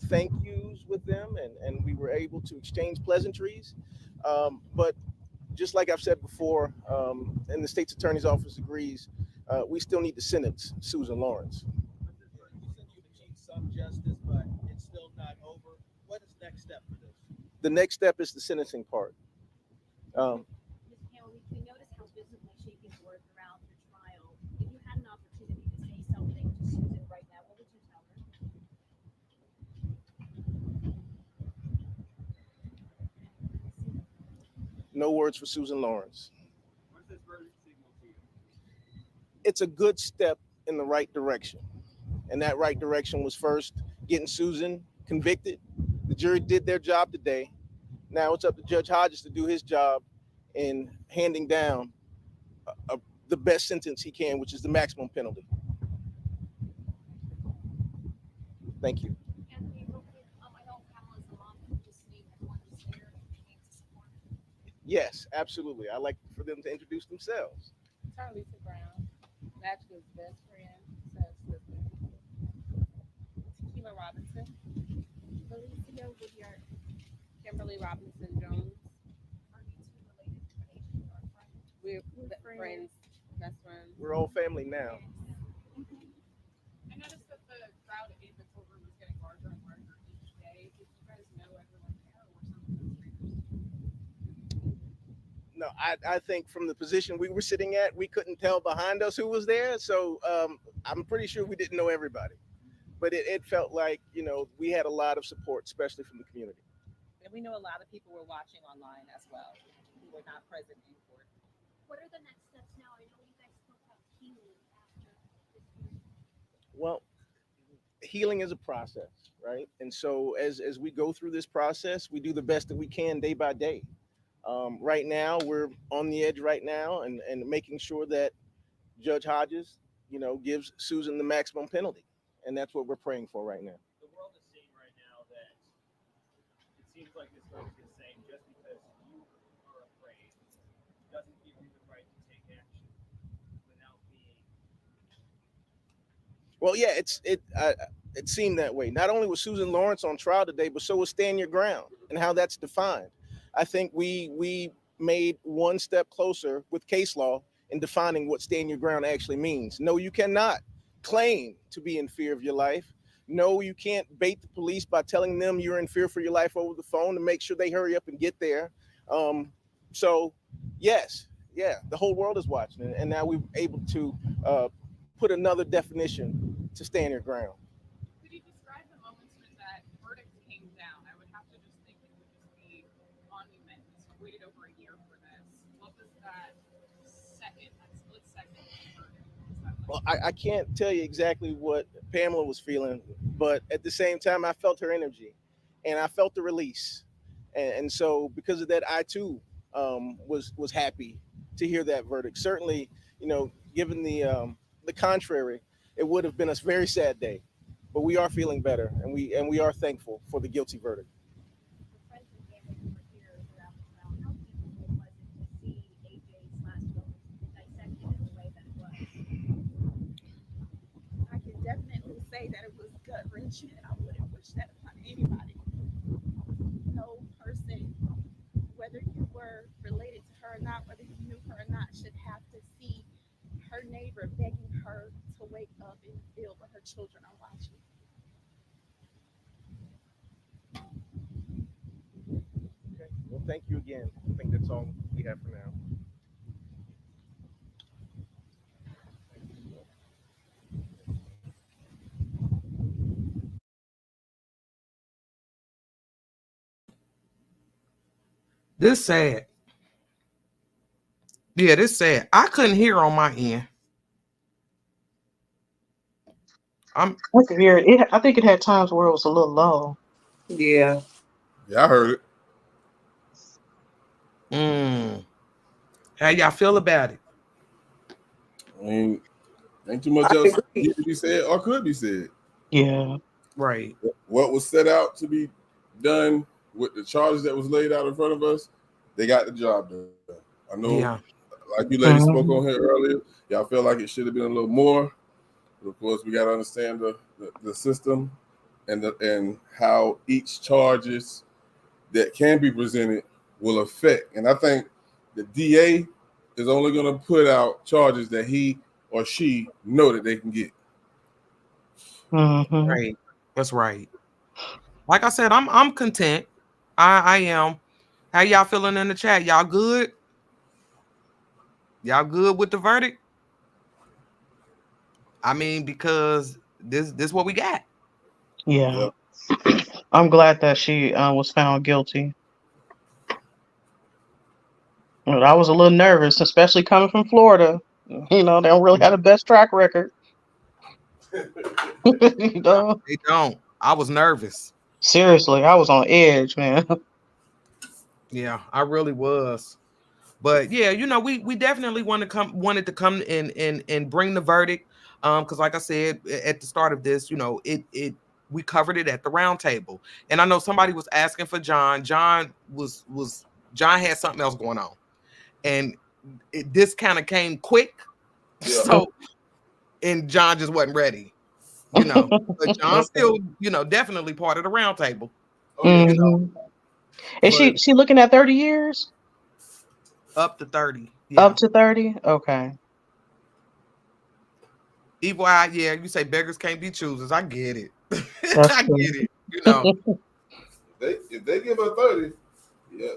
thank yous with them, and we were able to exchange pleasantries. But just like I've said before, and the state's attorney's office agrees, we still need to sentence Susan Lawrence. Some justice, but it's still not over. What is next step for this? The next step is the sentencing part. Ms. Hamel, we noticed how visibly shaking you were throughout the trial. If you had an opportunity to say something to Susan right now, what would you tell her? No words for Susan Lawrence. What does this verdict signal to you? It's a good step in the right direction. And that right direction was first getting Susan convicted. The jury did their job today. Now it's up to Judge Hodges to do his job in handing down the best sentence he can, which is the maximum penalty. Thank you. Anthony, real quick, I know Pamela's a mom who just named everyone who's there and came to support her. Yes, absolutely. I'd like for them to introduce themselves. Charlisa Brown, Match's best friend, sister. Tequila Robinson. Felicia Woodyard. Kimberly Robinson Jones. Are you two related to Nation or friends? We're friends, best friends. We're all family now. I noticed that the crowd in the courtroom was getting larger and larger each day. Did you guys know everyone there, or were some of them strangers? No, I think from the position we were sitting at, we couldn't tell behind us who was there. So I'm pretty sure we didn't know everybody. But it felt like, we had a lot of support, especially from the community. And we know a lot of people were watching online as well, who were not present in court. What are the next steps now? I know you guys spoke about healing after this hearing. Well, healing is a process, right? And so as we go through this process, we do the best that we can day by day. Right now, we're on the edge right now and making sure that Judge Hodges, gives Susan the maximum penalty. And that's what we're praying for right now. The world is seeing right now that it seems like this verdict is saying just because you are afraid doesn't give you the right to take action without being. Well, yeah, it seemed that way. Not only was Susan Lawrence on trial today, but so was Stand Your Ground and how that's defined. I think we made one step closer with case law in defining what stand your ground actually means. No, you cannot claim to be in fear of your life. No, you can't bait the police by telling them you're in fear for your life over the phone to make sure they hurry up and get there. So yes, the whole world is watching, and now we're able to put another definition to stand your ground. Could you describe the moments when that verdict came down? I would have to just think it would just be monumental. We waited over a year for this. What was that split second verdict? Well, I can't tell you exactly what Pamela was feeling, but at the same time, I felt her energy and I felt the release. And so because of that, I too was happy to hear that verdict. Certainly, given the contrary, it would have been a very sad day, but we are feeling better and we are thankful for the guilty verdict. I can definitely say that it was gut wrenching. I wouldn't wish that upon anybody. No person, whether you were related to her or not, whether you knew her or not, should have to see her neighbor begging her to wake up in the field where her children are watching. Okay. Well, thank you again. I think that's all we have for now. This sad. Yeah, this sad. I couldn't hear on my end. I could hear it. I think it had times where it was a little low. Yeah. Yeah, I heard it. How y'all feel about it? I mean, ain't too much else need to be said or could be said. Yeah. Right. What was set out to be done with the charges that was laid out in front of us, they got the job done. I know, like you ladies spoke on here earlier, y'all feel like it should have been a little more. But of course, we got to understand the system and how each charges that can be presented will affect. And I think the DA is only going to put out charges that he or she know that they can get. Mm-hmm. Right. That's right. Like I said, I'm content. I am. How y'all feeling in the chat? Y'all good? Y'all good with the verdict? I mean, because this what we got. Yeah. I'm glad that she was found guilty. But I was a little nervous, especially coming from Florida. You know, they don't really have the best track record. You know? They don't. I was nervous. Seriously, I was on edge, man. Yeah, I really was. But yeah, you know, we definitely wanted to come and bring the verdict. Because like I said at the start of this, you know, we covered it at the round table. And I know somebody was asking for John. John had something else going on. And this kind of came quick. Yeah. So and John just wasn't ready, you know. But John's still, you know, definitely part of the round table. Oh, yeah. You know, Is she looking at 30 years? up to 30. Yeah. Up to 30? Okay. Evil eye, yeah, you say beggars can't be choosers. I get it. That's I true. get it. You know. If they give her 30,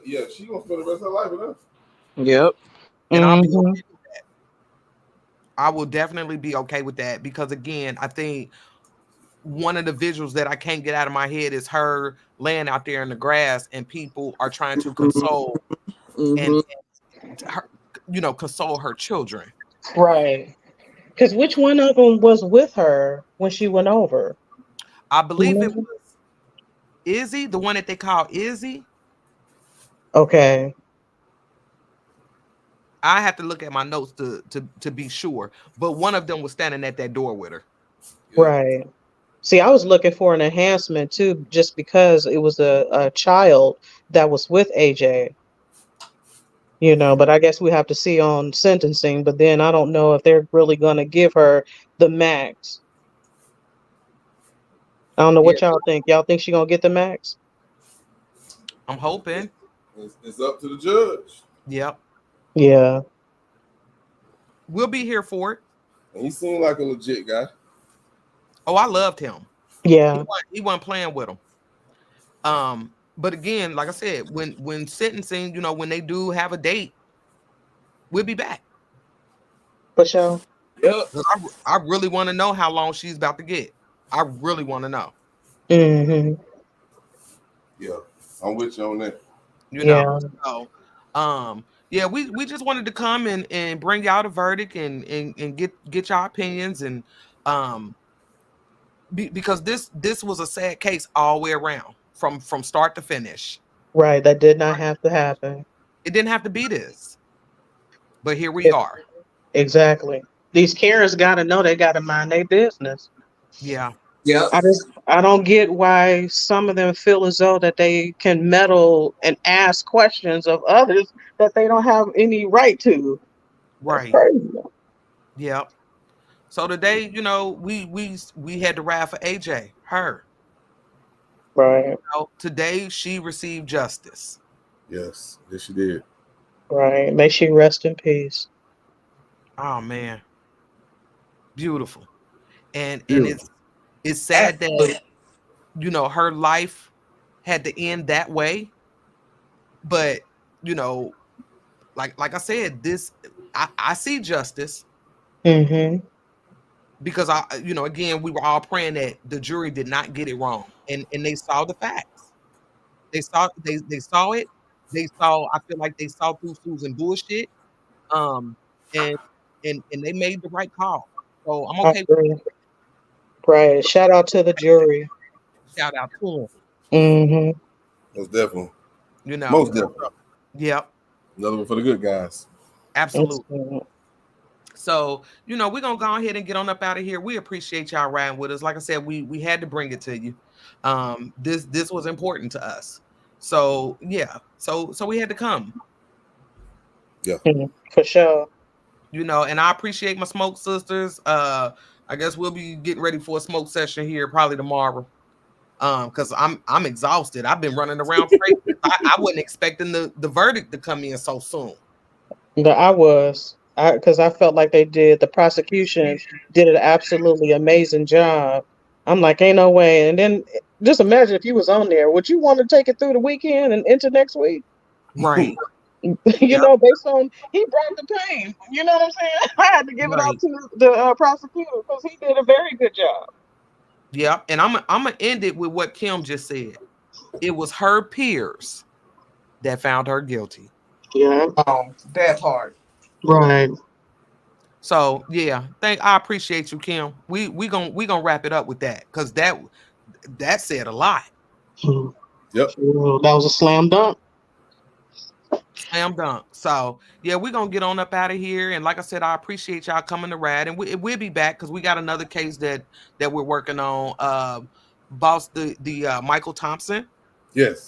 yeah, she gonna spend the rest of her life with us. Yep. And I'll be okay with that. I will definitely be okay with that because again, I think one of the visuals that I can't get out of my head is her laying out there in the grass and people are trying to console and her, you know, console her children. Right. Because which one of them was with her when she went over? I believe it was Izzy, the one that they call Izzy. Okay. I have to look at my notes to be sure, but one of them was standing at that door with her. Right. See, I was looking for an enhancement too, just because it was a child that was with AJ. You know, but I guess we have to see on sentencing. But then I don't know if they're really going to give her the max. I don't know what y'all think. Y'all think she gonna get the max? I'm hoping. It's up to the judge. Yep. Yeah. We'll be here for it. And he seemed like a legit guy. Oh, I loved him. Yeah. He wasn't playing with him. But again, like I said, when sentencing, you know, when they do have a date, we'll be back. For sure. Yep. I really want to know how long she's about to get. I really want to know. Mm-hmm. Yeah, I'm with you on that. You know, so yeah, we just wanted to come and bring y'all the verdict and get y'all opinions and because this was a sad case all the way around from start to finish. Right. That did not have to happen. It didn't have to be this, but here we are. Exactly. These Karens got to know they got to mind their business. Yeah. Yeah. I don't get why some of them feel as though that they can meddle and ask questions of others that they don't have any right to. Right. Yep. So today, you know, we had to ride for AJ, her. Right. You know, today she received justice. Yes, she did. Right. May she rest in peace. Oh man. Beautiful. And it's sad that you know her life had to end that way. But you know, like I said, I see justice. Mm-hmm. Because you know, again, we were all praying that the jury did not get it wrong, and they saw the facts. They saw it. They saw. I feel like they saw through Susan bullshit. And they made the right call. So I'm okay with it. Right. Shout out to the jury. Shout out to them. Mm-hmm. Most definitely. You know. Most definitely. Yep. Another one for the good guys. Absolutely. So, you know, we're going to go ahead and get on up out of here. We appreciate y'all riding with us. Like I said, we had to bring it to you. This was important to us. So, yeah. So we had to come. Yeah. For sure. You know, and I appreciate my smoke sisters. I guess we'll be getting ready for a smoke session here probably tomorrow. Because I'm exhausted. I've been running around crazy. I wasn't expecting the verdict to come in so soon. No, I was. Because I felt like the prosecution did an absolutely amazing job. I'm like, ain't no way. And then just imagine if you was on there, would you want to take it through the weekend and into next week? Right. You know, based on he brought the pain. You know what I'm saying? I had to give it out to the prosecutor because he did a very good job. Yeah, and I'm gonna end it with what Kim just said. It was her peers that found her guilty. Yeah. That part. Right. So yeah, I appreciate you, Kim. We gonna wrap it up with that because that said a lot. Yep. That was a slam dunk. Slam dunk. So yeah, we're gonna get on up out of here. And like I said, I appreciate y'all coming to Rad, and we'll be back because we got another case that we're working on. Boss the Michael Thompson. Yes.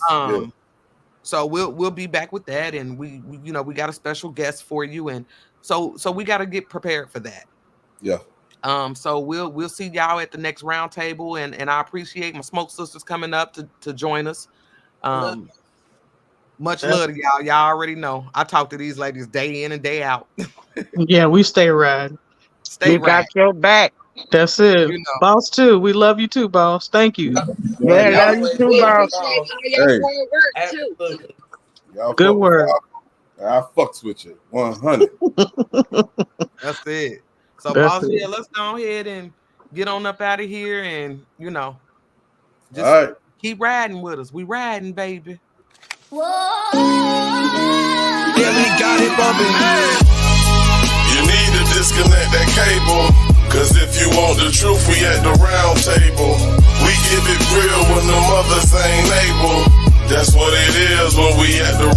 So we'll be back with that, and we got a special guest for you, and so we got to get prepared for that. Yeah. So we'll see y'all at the next round table, and I appreciate my smoke sisters coming up to join us. Much love to y'all. Y'all already know I talk to these ladies day in and day out. Yeah, we stay rad. Stay got your back. That's it. You know. Boss too. We love you too, boss. Thank you. Yeah, love you too, boss. Y'all Good work. I fucks with you 100. That's it. So That's boss, it. yeah, let's go ahead and get on up out of here, and just All right. keep riding with us. We riding, baby. Yeah, we got it bumping. You need to disconnect that cable. Cause if you want the truth, we at the round table. We give it real when the mothers ain't able. That's what it is when we at the